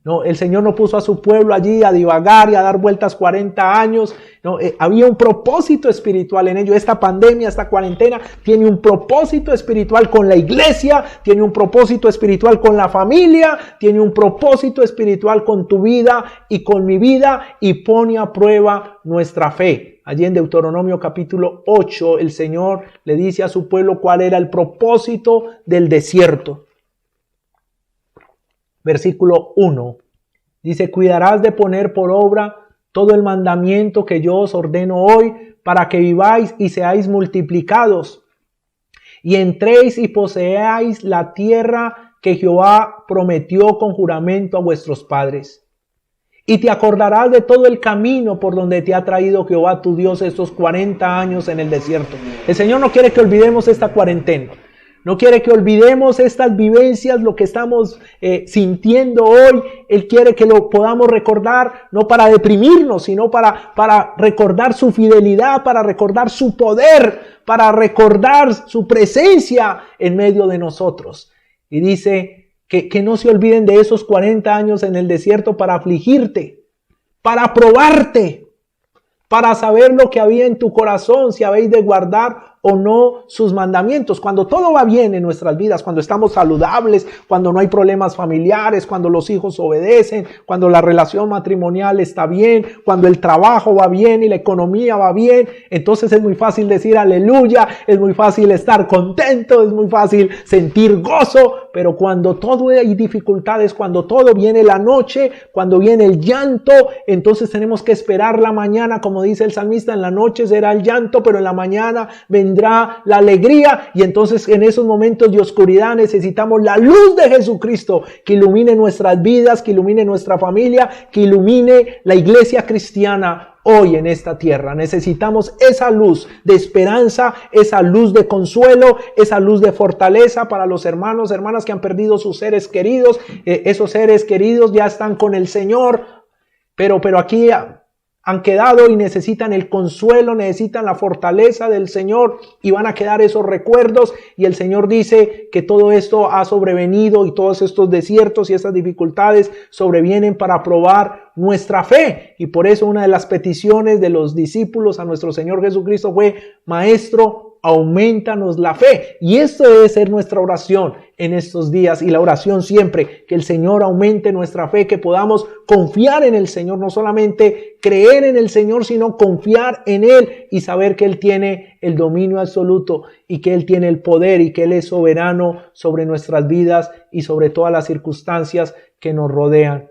No, el Señor no puso a su pueblo allí a divagar y a dar vueltas 40 años. No, había un propósito espiritual en ello. Esta pandemia, esta cuarentena tiene un propósito espiritual con la iglesia, tiene un propósito espiritual con la familia, tiene un propósito espiritual con tu vida y con mi vida, y pone a prueba nuestra fe. Allí en Deuteronomio capítulo 8, el Señor le dice a su pueblo cuál era el propósito del desierto. Versículo 1, dice, cuidarás de poner por obra todo el mandamiento que yo os ordeno hoy, para que viváis y seáis multiplicados. y entréis y poseáis la tierra que Jehová prometió con juramento a vuestros padres. Y te acordarás de todo el camino por donde te ha traído Jehová tu Dios estos 40 años en el desierto. El Señor no quiere que olvidemos esta cuarentena. No quiere que olvidemos estas vivencias, lo que estamos sintiendo hoy. Él quiere que lo podamos recordar, no para deprimirnos, sino para recordar su fidelidad, para recordar su poder, para recordar su presencia en medio de nosotros. Y dice que no se olviden de esos 40 años en el desierto para afligirte, para probarte, para saber lo que había en tu corazón, si habéis de guardar o no sus mandamientos. Cuando todo va bien en nuestras vidas, cuando estamos saludables, cuando no hay problemas familiares, cuando los hijos obedecen, cuando la relación matrimonial está bien, cuando el trabajo va bien y la economía va bien, entonces es muy fácil decir aleluya, es muy fácil estar contento, es muy fácil sentir gozo. Pero cuando todo hay dificultades, cuando todo viene la noche, cuando viene el llanto, entonces tenemos que esperar la mañana, como dice el salmista, en la noche será el llanto, pero en la mañana vendrá la alegría. Y entonces en esos momentos de oscuridad necesitamos la luz de Jesucristo que ilumine nuestras vidas, que ilumine nuestra familia, que ilumine la iglesia cristiana hoy en esta tierra. Necesitamos esa luz de esperanza, esa luz de consuelo, esa luz de fortaleza para los hermanos, hermanas que han perdido sus seres queridos. Esos seres queridos ya están con el Señor, pero aquí han quedado y necesitan el consuelo, necesitan la fortaleza del Señor y van a quedar esos recuerdos. Y el Señor dice que todo esto ha sobrevenido y todos estos desiertos y estas dificultades sobrevienen para probar nuestra fe. Y por eso una de las peticiones de los discípulos a nuestro Señor Jesucristo fue: Maestro, aumentanos la fe. Y esto debe ser nuestra oración en estos días y la oración siempre, que el Señor aumente nuestra fe, que podamos confiar en el Señor, no solamente creer en el Señor, sino confiar en Él y saber que Él tiene el dominio absoluto y que Él tiene el poder y que Él es soberano sobre nuestras vidas y sobre todas las circunstancias que nos rodean.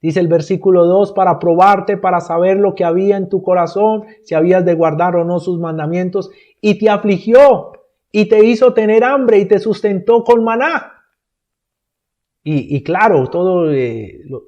Dice el versículo 2, para probarte, para saber lo que había en tu corazón, si habías de guardar o no sus mandamientos, y te afligió, y te hizo tener hambre, y te sustentó con maná. Y claro, todos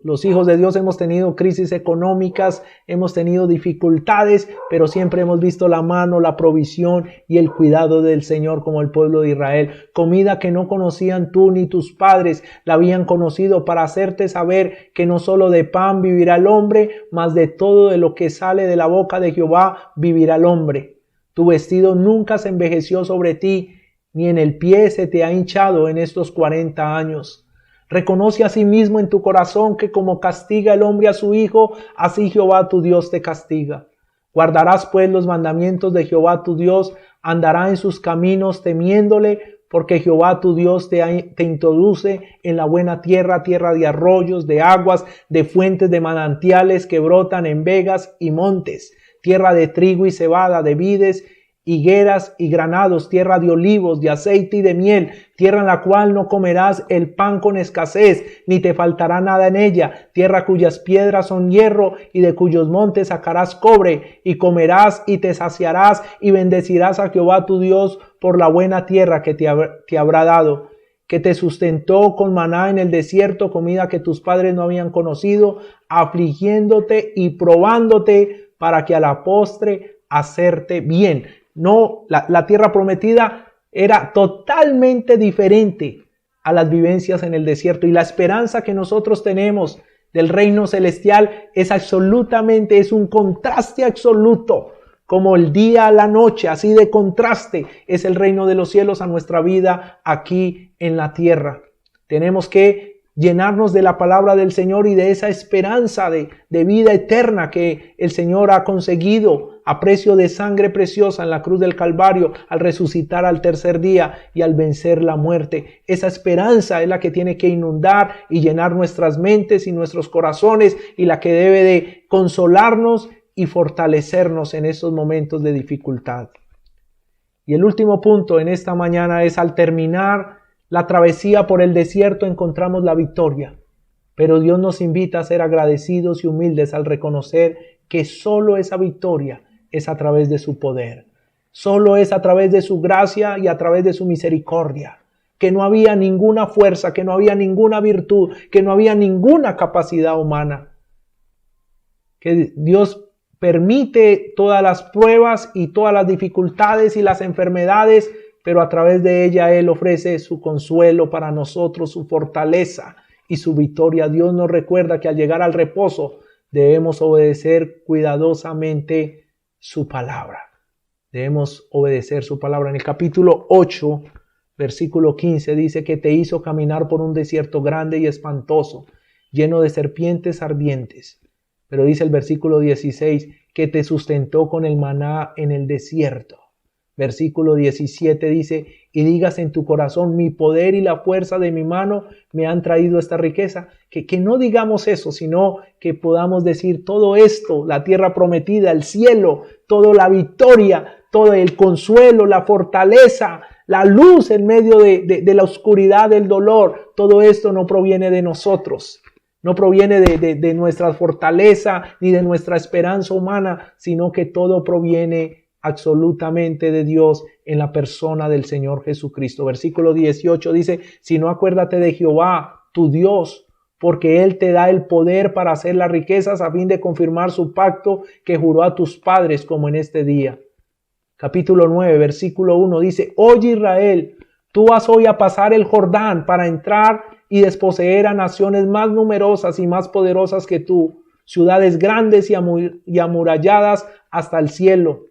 los hijos de Dios hemos tenido crisis económicas, hemos tenido dificultades, pero siempre hemos visto la mano, la provisión y el cuidado del Señor como el pueblo de Israel. Comida que no conocían tú ni tus padres la habían conocido, para hacerte saber que no solo de pan vivirá el hombre, mas de todo de lo que sale de la boca de Jehová vivirá el hombre. Tu vestido nunca se envejeció sobre ti, ni en el pie se te ha hinchado en estos 40 años. Reconoce a sí mismo en tu corazón que como castiga el hombre a su hijo, así Jehová tu Dios te castiga. Guardarás pues los mandamientos de Jehová tu Dios, andará en sus caminos temiéndole, porque Jehová tu Dios te introduce en la buena tierra, tierra de arroyos, de aguas, de fuentes de manantiales que brotan en vegas y montes, tierra de trigo y cebada, de vides, higueras y granados, tierra de olivos, de aceite y de miel, tierra en la cual no comerás el pan con escasez, ni te faltará nada en ella, tierra cuyas piedras son hierro y de cuyos montes sacarás cobre, y comerás y te saciarás y bendecirás a Jehová tu Dios por la buena tierra que te habrá dado, que te sustentó con maná en el desierto, comida que tus padres no habían conocido, afligiéndote y probándote para que a la postre hacerte bien. No, la tierra prometida era totalmente diferente a las vivencias en el desierto, y la esperanza que nosotros tenemos del reino celestial es un contraste absoluto, como el día a la noche, así de contraste es el reino de los cielos a nuestra vida aquí en la tierra. Tenemos que llenarnos de la palabra del Señor y de esa esperanza de vida eterna que el Señor ha conseguido a precio de sangre preciosa en la cruz del Calvario, al resucitar al tercer día y al vencer la muerte. Esa esperanza es la que tiene que inundar y llenar nuestras mentes y nuestros corazones, y la que debe de consolarnos y fortalecernos en estos momentos de dificultad. Y el último punto en esta mañana es: al terminar la travesía por el desierto encontramos la victoria, pero Dios nos invita a ser agradecidos y humildes al reconocer que solo esa victoria es a través de su poder. Solo es a través de su gracia y a través de su misericordia. Que no había ninguna fuerza, que no había ninguna virtud, que no había ninguna capacidad humana. Que Dios permite todas las pruebas y todas las dificultades y las enfermedades, pero a través de ella Él ofrece su consuelo para nosotros, su fortaleza y su victoria. Dios nos recuerda que al llegar al reposo debemos obedecer cuidadosamente su palabra. Debemos obedecer su palabra. En el capítulo 8, versículo 15 dice que te hizo caminar por un desierto grande y espantoso, lleno de serpientes ardientes. Pero dice el versículo 16 que te sustentó con el maná en el desierto. Versículo 17 dice, y digas en tu corazón, mi poder y la fuerza de mi mano me han traído esta riqueza. Que no digamos eso, sino que podamos decir todo esto, la tierra prometida, el cielo, toda la victoria, todo el consuelo, la fortaleza, la luz en medio de la oscuridad del dolor. Todo esto no proviene de nosotros. No proviene de nuestra fortaleza ni de nuestra esperanza humana, sino que todo proviene absolutamente de Dios en la persona del Señor Jesucristo. Versículo 18 dice, si no, acuérdate de Jehová, tu Dios, porque Él te da el poder para hacer las riquezas a fin de confirmar su pacto que juró a tus padres como en este día. Capítulo 9, versículo 1 dice, oye Israel, tú vas hoy a pasar el Jordán para entrar y desposeer a naciones más numerosas y más poderosas que tú, ciudades grandes y amuralladas hasta el cielo.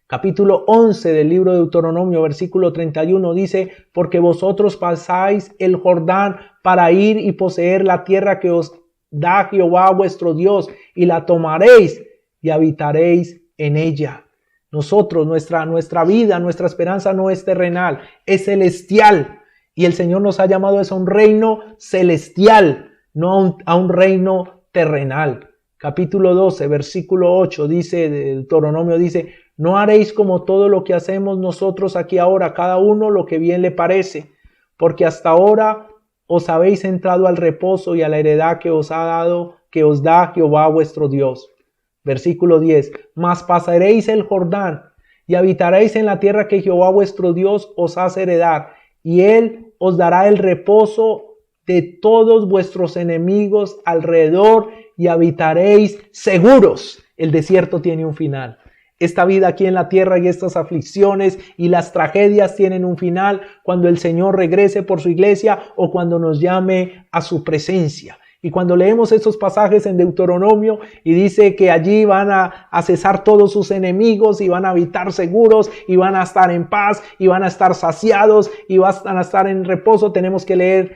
Capítulo 11 del libro de Deuteronomio, versículo 31 dice, porque vosotros pasáis el Jordán para ir y poseer la tierra que os da Jehová vuestro Dios, y la tomaréis y habitaréis en ella. Nosotros, nuestra vida, nuestra esperanza no es terrenal, es celestial. Y el Señor nos ha llamado a un reino celestial, no a un reino terrenal. Capítulo 12, versículo 8 dice, de Deuteronomio dice, no haréis como todo lo que hacemos nosotros aquí ahora, cada uno lo que bien le parece, porque hasta ahora os habéis entrado al reposo y a la heredad que os da Jehová vuestro Dios. Versículo 10, mas pasaréis el Jordán y habitaréis en la tierra que Jehová vuestro Dios os hace heredar, y Él os dará el reposo de todos vuestros enemigos alrededor y habitaréis seguros. El desierto tiene un final. Esta vida aquí en la tierra y estas aflicciones y las tragedias tienen un final cuando el Señor regrese por su iglesia o cuando nos llame a su presencia. Y cuando leemos estos pasajes en Deuteronomio y dice que allí van a cesar todos sus enemigos y van a habitar seguros y van a estar en paz y van a estar saciados y van a estar en reposo, tenemos que leer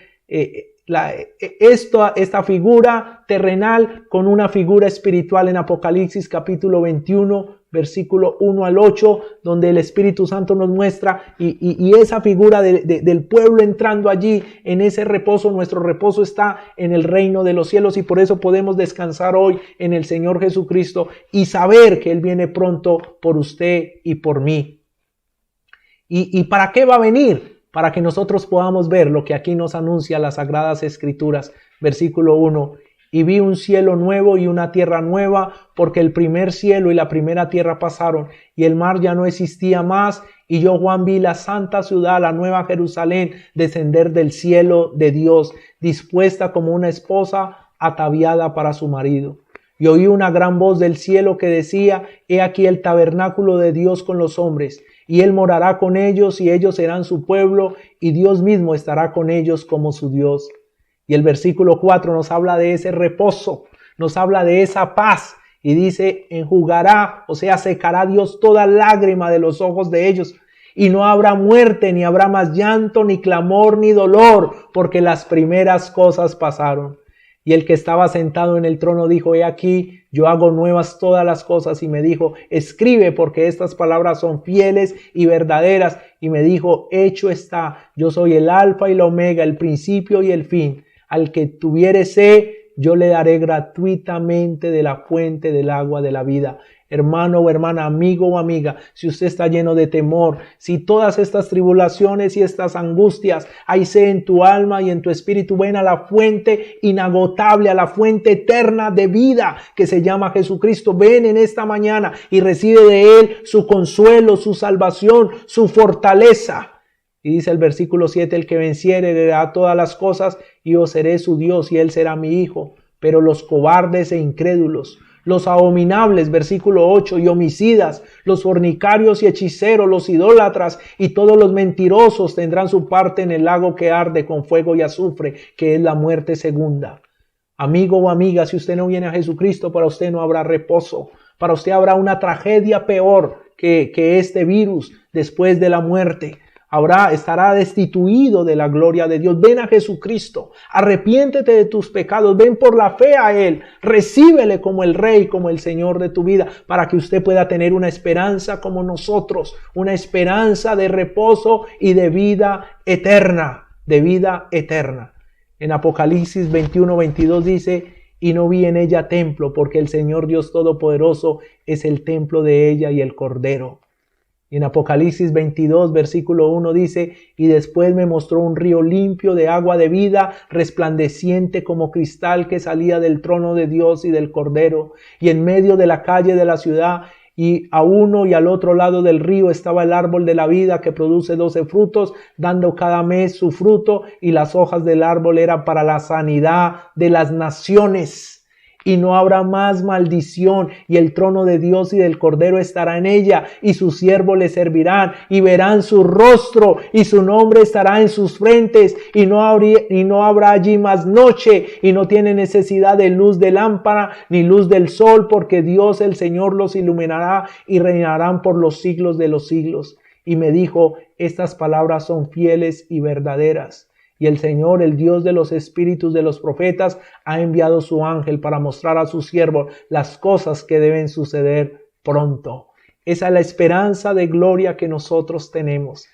esta figura terrenal con una figura espiritual en Apocalipsis capítulo 21, versículo 1 al 8, donde el Espíritu Santo nos muestra y esa figura del pueblo entrando allí en ese reposo. Nuestro reposo está en el reino de los cielos y por eso podemos descansar hoy en el Señor Jesucristo y saber que Él viene pronto por usted y por mí. ¿Y para qué va a venir? Para que nosotros podamos ver lo que aquí nos anuncia las Sagradas Escrituras. Versículo 1. Y vi un cielo nuevo y una tierra nueva, porque el primer cielo y la primera tierra pasaron, y el mar ya no existía más. Y yo, Juan, vi la santa ciudad, la nueva Jerusalén, descender del cielo de Dios, dispuesta como una esposa ataviada para su marido. Y oí una gran voz del cielo que decía, he aquí el tabernáculo de Dios con los hombres, y Él morará con ellos, y ellos serán su pueblo, y Dios mismo estará con ellos como su Dios. Y el versículo 4 nos habla de ese reposo, nos habla de esa paz, y dice, enjugará, o sea, secará Dios toda lágrima de los ojos de ellos, y no habrá muerte, ni habrá más llanto, ni clamor, ni dolor, porque las primeras cosas pasaron. Y el que estaba sentado en el trono dijo, he aquí, yo hago nuevas todas las cosas. Y me dijo, escribe, porque estas palabras son fieles y verdaderas. Y me dijo, hecho está, yo soy el alfa y la omega, el principio y el fin. Al que tuviere sed, yo le daré gratuitamente de la fuente del agua de la vida. hermano o hermana, amigo o amiga, si usted está lleno de temor, si todas estas tribulaciones y estas angustias hay sed en tu alma y en tu espíritu, ven a la fuente inagotable, a la fuente eterna de vida que se llama Jesucristo. Ven en esta mañana y recibe de Él su consuelo, su salvación, su fortaleza. Y dice el versículo 7, el que venciere heredará todas las cosas y yo seré su Dios y Él será mi hijo. Pero los cobardes e incrédulos, los abominables, versículo 8, y homicidas, los fornicarios y hechiceros, los idólatras y todos los mentirosos tendrán su parte en el lago que arde con fuego y azufre, que es la muerte segunda. Amigo o amiga, si usted no viene a Jesucristo, para usted no habrá reposo. Para usted habrá una tragedia peor que este virus después de la muerte. Estará destituido de la gloria de Dios. Ven a Jesucristo, arrepiéntete de tus pecados, ven por la fe a Él, recíbele como el Rey, como el Señor de tu vida, para que usted pueda tener una esperanza como nosotros, una esperanza de reposo y de vida eterna, En Apocalipsis 21:22 dice, y no vi en ella templo, porque el Señor Dios Todopoderoso es el templo de ella y el Cordero. Y en Apocalipsis 22, versículo 1 dice, y después me mostró un río limpio de agua de vida, resplandeciente como cristal que salía del trono de Dios y del Cordero. Y en medio de la calle de la ciudad, y a uno y al otro lado del río estaba el árbol de la vida que produce 12 frutos, dando cada mes su fruto, y las hojas del árbol eran para la sanidad de las naciones. Y no habrá más maldición, y el trono de Dios y del Cordero estará en ella, y sus siervos le servirán, y verán su rostro, y su nombre estará en sus frentes, y no habrá allí más noche, y no tiene necesidad de luz de lámpara, ni luz del sol, porque Dios el Señor los iluminará, y reinarán por los siglos de los siglos. Y me dijo, estas palabras son fieles y verdaderas. Y el Señor, el Dios de los espíritus de los profetas, ha enviado su ángel para mostrar a sus siervos las cosas que deben suceder pronto. Esa es la esperanza de gloria que nosotros tenemos.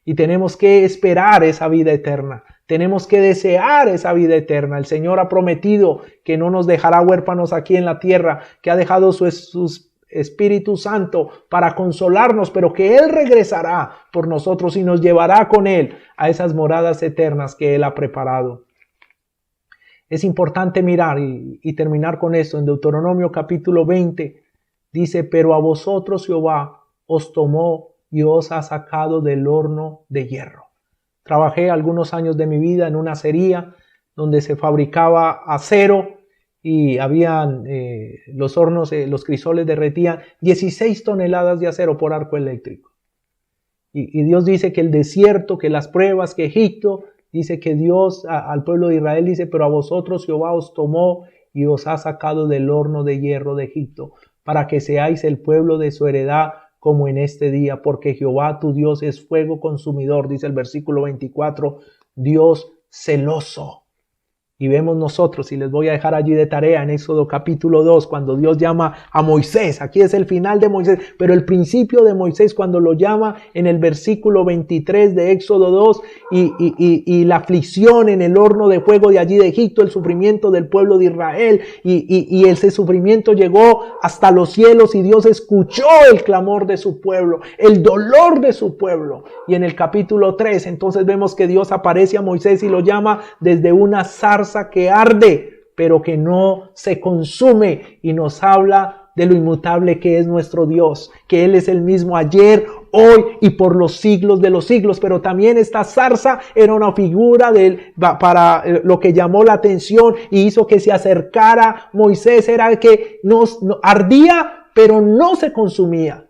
Y tenemos que esperar esa vida eterna. Tenemos que desear esa vida eterna. El Señor ha prometido que no nos dejará huérfanos aquí en la tierra, que ha dejado sus Espíritu Santo para consolarnos, pero que Él regresará por nosotros y nos llevará con Él a esas moradas eternas que Él ha preparado. Es importante mirar y terminar con esto. En Deuteronomio capítulo 20 dice, pero a vosotros Jehová os tomó y os ha sacado del horno de hierro. Trabajé algunos años de mi vida en una acería donde se fabricaba acero, y habían los hornos, los crisoles derretían 16 toneladas de acero por arco eléctrico. Y Dios dice que el desierto, que las pruebas, que Egipto, dice que Dios al pueblo de Israel dice, pero a vosotros Jehová os tomó y os ha sacado del horno de hierro de Egipto, para que seáis el pueblo de su heredad como en este día, porque Jehová tu Dios es fuego consumidor, dice el versículo 24, Dios celoso. Y vemos nosotros, y les voy a dejar allí de tarea en Éxodo capítulo 2, cuando Dios llama a Moisés. Aquí es el final de Moisés, pero el principio de Moisés cuando lo llama en el versículo 23 de Éxodo 2 y la aflicción en el horno de fuego de allí de Egipto, el sufrimiento del pueblo de Israel y ese sufrimiento llegó hasta los cielos y Dios escuchó el clamor de su pueblo, el dolor de su pueblo. Y en el capítulo 3 entonces vemos que Dios aparece a Moisés y lo llama desde una zarza que arde, pero que no se consume, y nos habla de lo inmutable que es nuestro Dios, que Él es el mismo ayer, hoy y por los siglos de los siglos. Pero también esta zarza era una figura para lo que llamó la atención y hizo que se acercara Moisés, era que ardía, pero no se consumía.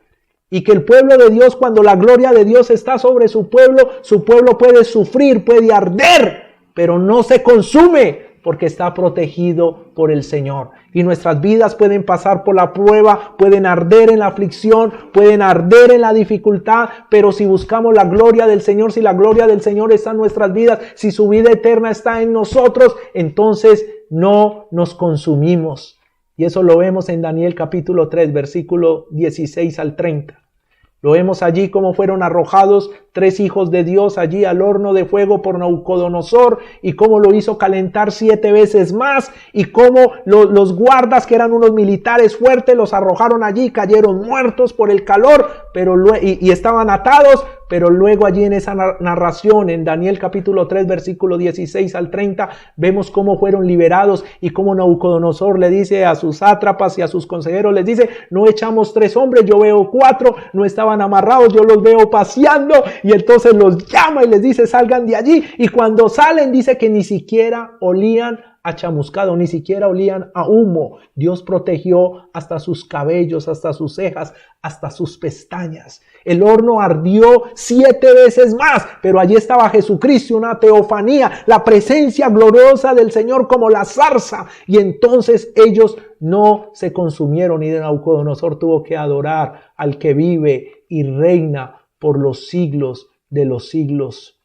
Y que el pueblo de Dios, cuando la gloria de Dios está sobre su pueblo puede sufrir, puede arder, pero no se consume porque está protegido por el Señor. Y nuestras vidas pueden pasar por la prueba, pueden arder en la aflicción, pueden arder en la dificultad, pero si buscamos la gloria del Señor, si la gloria del Señor está en nuestras vidas, si su vida eterna está en nosotros, entonces no nos consumimos. Y eso lo vemos en Daniel capítulo 3, versículo 16 al 30. Lo vemos allí como fueron arrojados 3 hijos de Dios allí al horno de fuego por Nabucodonosor, y cómo lo hizo calentar 7 veces más, y cómo los guardas, que eran unos militares fuertes, los arrojaron allí, cayeron muertos por el calor, y estaban atados. Pero luego allí en esa narración, en Daniel capítulo 3, versículo 16 al 30, vemos cómo fueron liberados y cómo Nabucodonosor le dice a sus sátrapas y a sus consejeros, les dice: no echamos 3 hombres, yo veo 4, no estaban amarrados, yo los veo paseando. Y entonces los llama y les dice: salgan de allí. Y cuando salen, dice que ni siquiera olían a chamuscado, ni siquiera olían a humo. Dios protegió hasta sus cabellos, hasta sus cejas, hasta sus pestañas. El horno ardió 7 veces más, pero allí estaba Jesucristo, una teofanía, la presencia gloriosa del Señor como la zarza. Y entonces ellos no se consumieron, y Nabucodonosor tuvo que adorar al que vive y reina por los siglos de los siglos.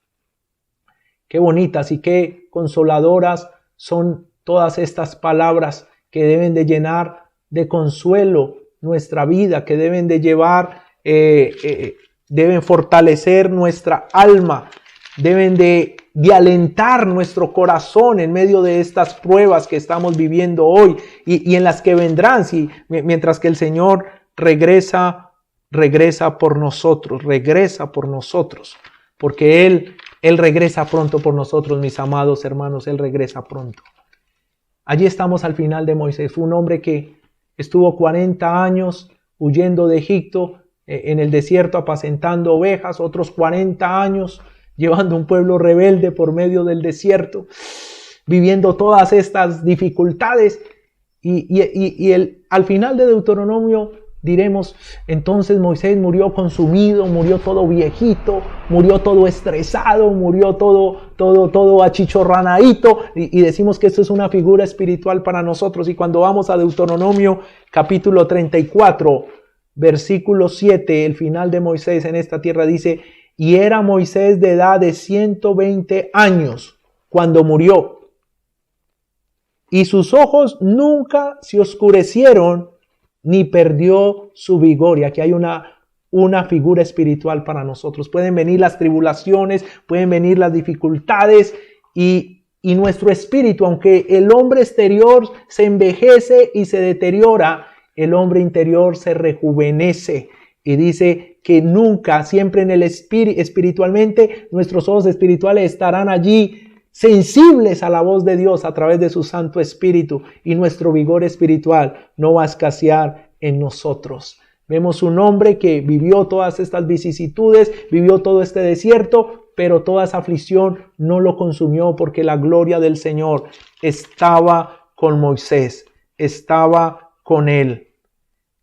Qué bonitas y qué consoladoras son todas estas palabras que deben de llenar de consuelo nuestra vida, que deben de llevar, deben fortalecer nuestra alma, deben de alentar nuestro corazón en medio de estas pruebas que estamos viviendo hoy y en las que vendrán, mientras que el Señor regresa por nosotros, porque Él regresa pronto por nosotros, mis amados hermanos. Él regresa pronto. Allí estamos al final de Moisés, un hombre que estuvo 40 años huyendo de Egipto, en el desierto apacentando ovejas, otros 40 años llevando un pueblo rebelde por medio del desierto, viviendo todas estas dificultades. Al final de Deuteronomio diremos: entonces Moisés murió consumido, murió todo viejito, murió todo estresado, murió todo achichorranadito, y decimos que esto es una figura espiritual para nosotros. Y cuando vamos a Deuteronomio capítulo 34, versículo 7, el final de Moisés en esta tierra dice: y era Moisés de edad de 120 años cuando murió, y sus ojos nunca se oscurecieron, ni perdió su vigor. Y aquí hay una figura espiritual para nosotros. Pueden venir las tribulaciones, pueden venir las dificultades, y nuestro espíritu, aunque el hombre exterior se envejece y se deteriora, el hombre interior se rejuvenece. Y dice que nunca, siempre en el espiritualmente, nuestros ojos espirituales estarán allí, sensibles a la voz de Dios a través de su Santo Espíritu, y nuestro vigor espiritual no va a escasear en nosotros. Vemos un hombre que vivió todas estas vicisitudes, vivió todo este desierto, pero toda esa aflicción no lo consumió, porque la gloria del Señor estaba con Moisés, estaba con él,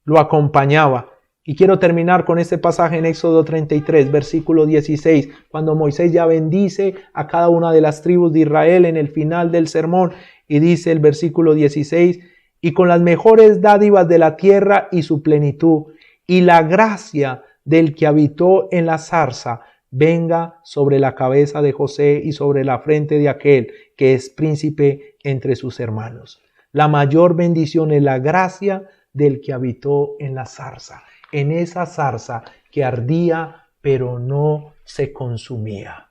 lo acompañaba. Y quiero terminar con este pasaje en Éxodo 33, versículo 16, cuando Moisés ya bendice a cada una de las tribus de Israel en el final del sermón, y dice el versículo 16: y con las mejores dádivas de la tierra y su plenitud, y la gracia del que habitó en la zarza, venga sobre la cabeza de José y sobre la frente de aquel que es príncipe entre sus hermanos. La mayor bendición es la gracia del que habitó en la zarza, en esa zarza que ardía pero no se consumía.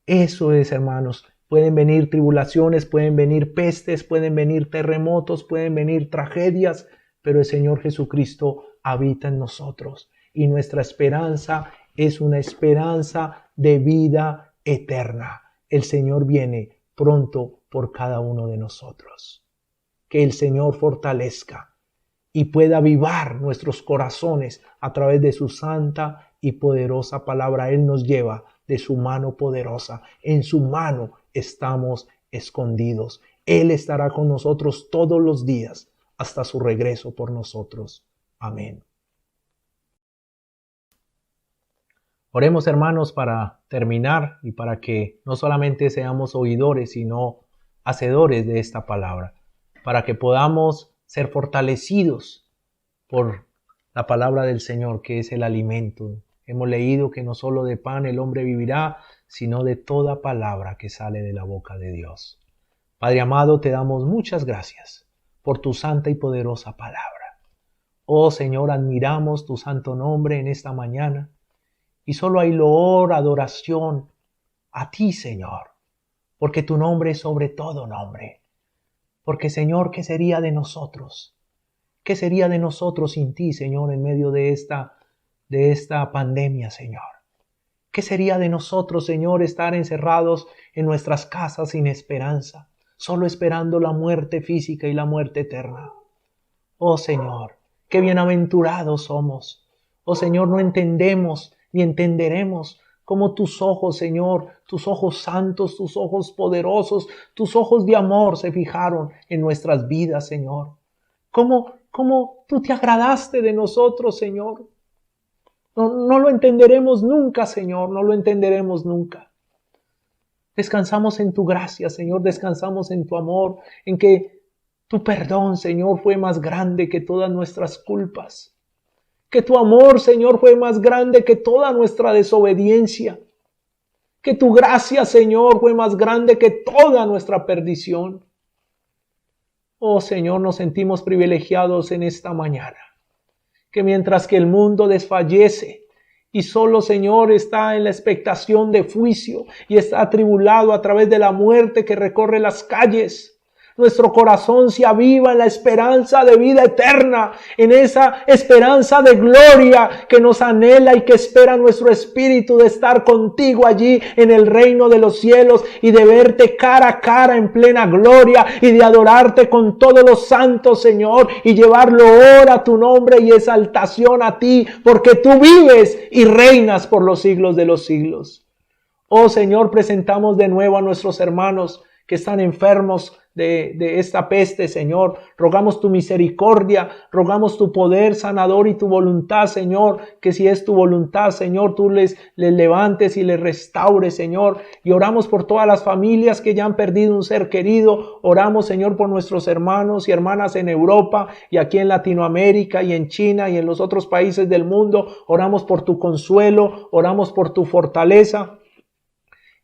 Eso es, hermanos. Pueden venir tribulaciones, pueden venir pestes, pueden venir terremotos, pueden venir tragedias, pero el Señor Jesucristo habita en nosotros, y nuestra esperanza es una esperanza de vida eterna. El Señor viene pronto por cada uno de nosotros. Que el Señor fortalezca y pueda avivar nuestros corazones a través de su santa y poderosa palabra. Él nos lleva de su mano poderosa. En su mano estamos escondidos. Él estará con nosotros todos los días hasta su regreso por nosotros. Amén. Oremos, hermanos, para terminar y para que no solamente seamos oidores, sino hacedores de esta palabra, para que podamos ser fortalecidos por la palabra del Señor, que es el alimento. Hemos leído que no solo de pan el hombre vivirá, sino de toda palabra que sale de la boca de Dios. Padre amado, te damos muchas gracias por tu santa y poderosa palabra. Oh Señor, admiramos tu santo nombre en esta mañana y solo hay loor, adoración a ti, Señor, porque tu nombre es sobre todo nombre. Porque, Señor, ¿qué sería de nosotros? ¿Qué sería de nosotros sin ti, Señor, en medio de esta pandemia, Señor? ¿Qué sería de nosotros, Señor, estar encerrados en nuestras casas sin esperanza, solo esperando la muerte física y la muerte eterna? Oh Señor, qué bienaventurados somos. Oh Señor, no entendemos ni entenderemos cómo tus ojos, Señor, tus ojos santos, tus ojos poderosos, tus ojos de amor se fijaron en nuestras vidas, Señor. ¿Cómo tú te agradaste de nosotros, Señor? No lo entenderemos nunca, Señor, no lo entenderemos nunca. Descansamos en tu gracia, Señor, descansamos en tu amor, en que tu perdón, Señor, fue más grande que todas nuestras culpas. Que tu amor, Señor, fue más grande que toda nuestra desobediencia. Que tu gracia, Señor, fue más grande que toda nuestra perdición. Oh, Señor, nos sentimos privilegiados en esta mañana. Que mientras que el mundo desfallece y solo, Señor, está en la expectación de juicio y está atribulado a través de la muerte que recorre las calles, nuestro corazón se aviva en la esperanza de vida eterna, en esa esperanza de gloria que nos anhela y que espera nuestro espíritu de estar contigo allí en el reino de los cielos y de verte cara a cara en plena gloria y de adorarte con todos los santos, Señor, y llevar loor a tu nombre y exaltación a ti, porque tú vives y reinas por los siglos de los siglos. Oh Señor, presentamos de nuevo a nuestros hermanos que están enfermos de esta peste, Señor. Rogamos tu misericordia, rogamos tu poder sanador y tu voluntad, Señor, que si es tu voluntad, Señor, tú les levantes y les restaures, Señor. Y oramos por todas las familias que ya han perdido un ser querido. Oramos, Señor, por nuestros hermanos y hermanas en Europa y aquí en Latinoamérica y en China y en los otros países del mundo. Oramos por tu consuelo, oramos por tu fortaleza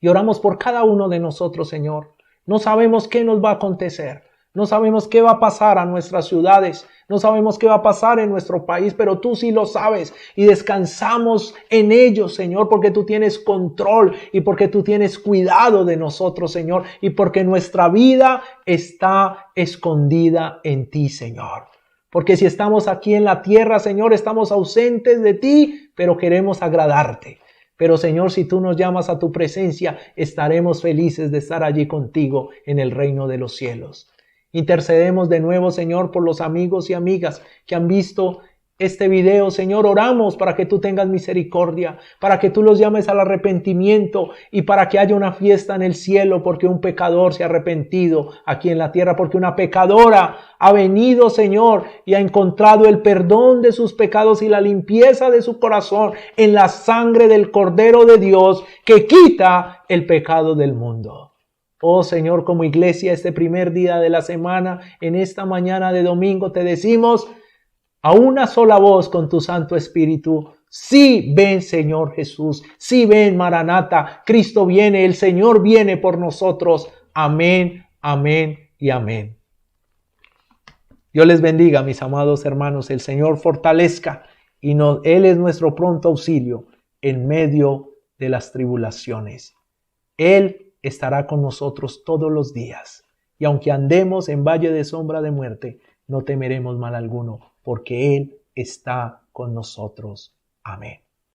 y oramos por cada uno de nosotros, Señor. No sabemos qué nos va a acontecer. No sabemos qué va a pasar a nuestras ciudades. No sabemos qué va a pasar en nuestro país, pero tú sí lo sabes. Y descansamos en ello, Señor, porque tú tienes control y porque tú tienes cuidado de nosotros, Señor. Y porque nuestra vida está escondida en ti, Señor. Porque si estamos aquí en la tierra, Señor, estamos ausentes de ti, pero queremos agradarte. Pero Señor, si tú nos llamas a tu presencia, estaremos felices de estar allí contigo en el reino de los cielos. Intercedemos de nuevo, Señor, por los amigos y amigas que han visto este video, Señor. Oramos para que tú tengas misericordia, para que tú los llames al arrepentimiento y para que haya una fiesta en el cielo porque un pecador se ha arrepentido aquí en la tierra, porque una pecadora ha venido, Señor, y ha encontrado el perdón de sus pecados y la limpieza de su corazón en la sangre del Cordero de Dios que quita el pecado del mundo. Oh Señor, como iglesia, este primer día de la semana, en esta mañana de domingo, te decimos a una sola voz con tu Santo Espíritu: sí, ven Señor Jesús, sí, ven Maranata, Cristo viene, el Señor viene por nosotros. Amén, amén y amén. Dios les bendiga, mis amados hermanos, el Señor fortalezca y Él es nuestro pronto auxilio en medio de las tribulaciones. Él estará con nosotros todos los días y aunque andemos en valle de sombra de muerte, no temeremos mal alguno, porque Él está con nosotros. Amén.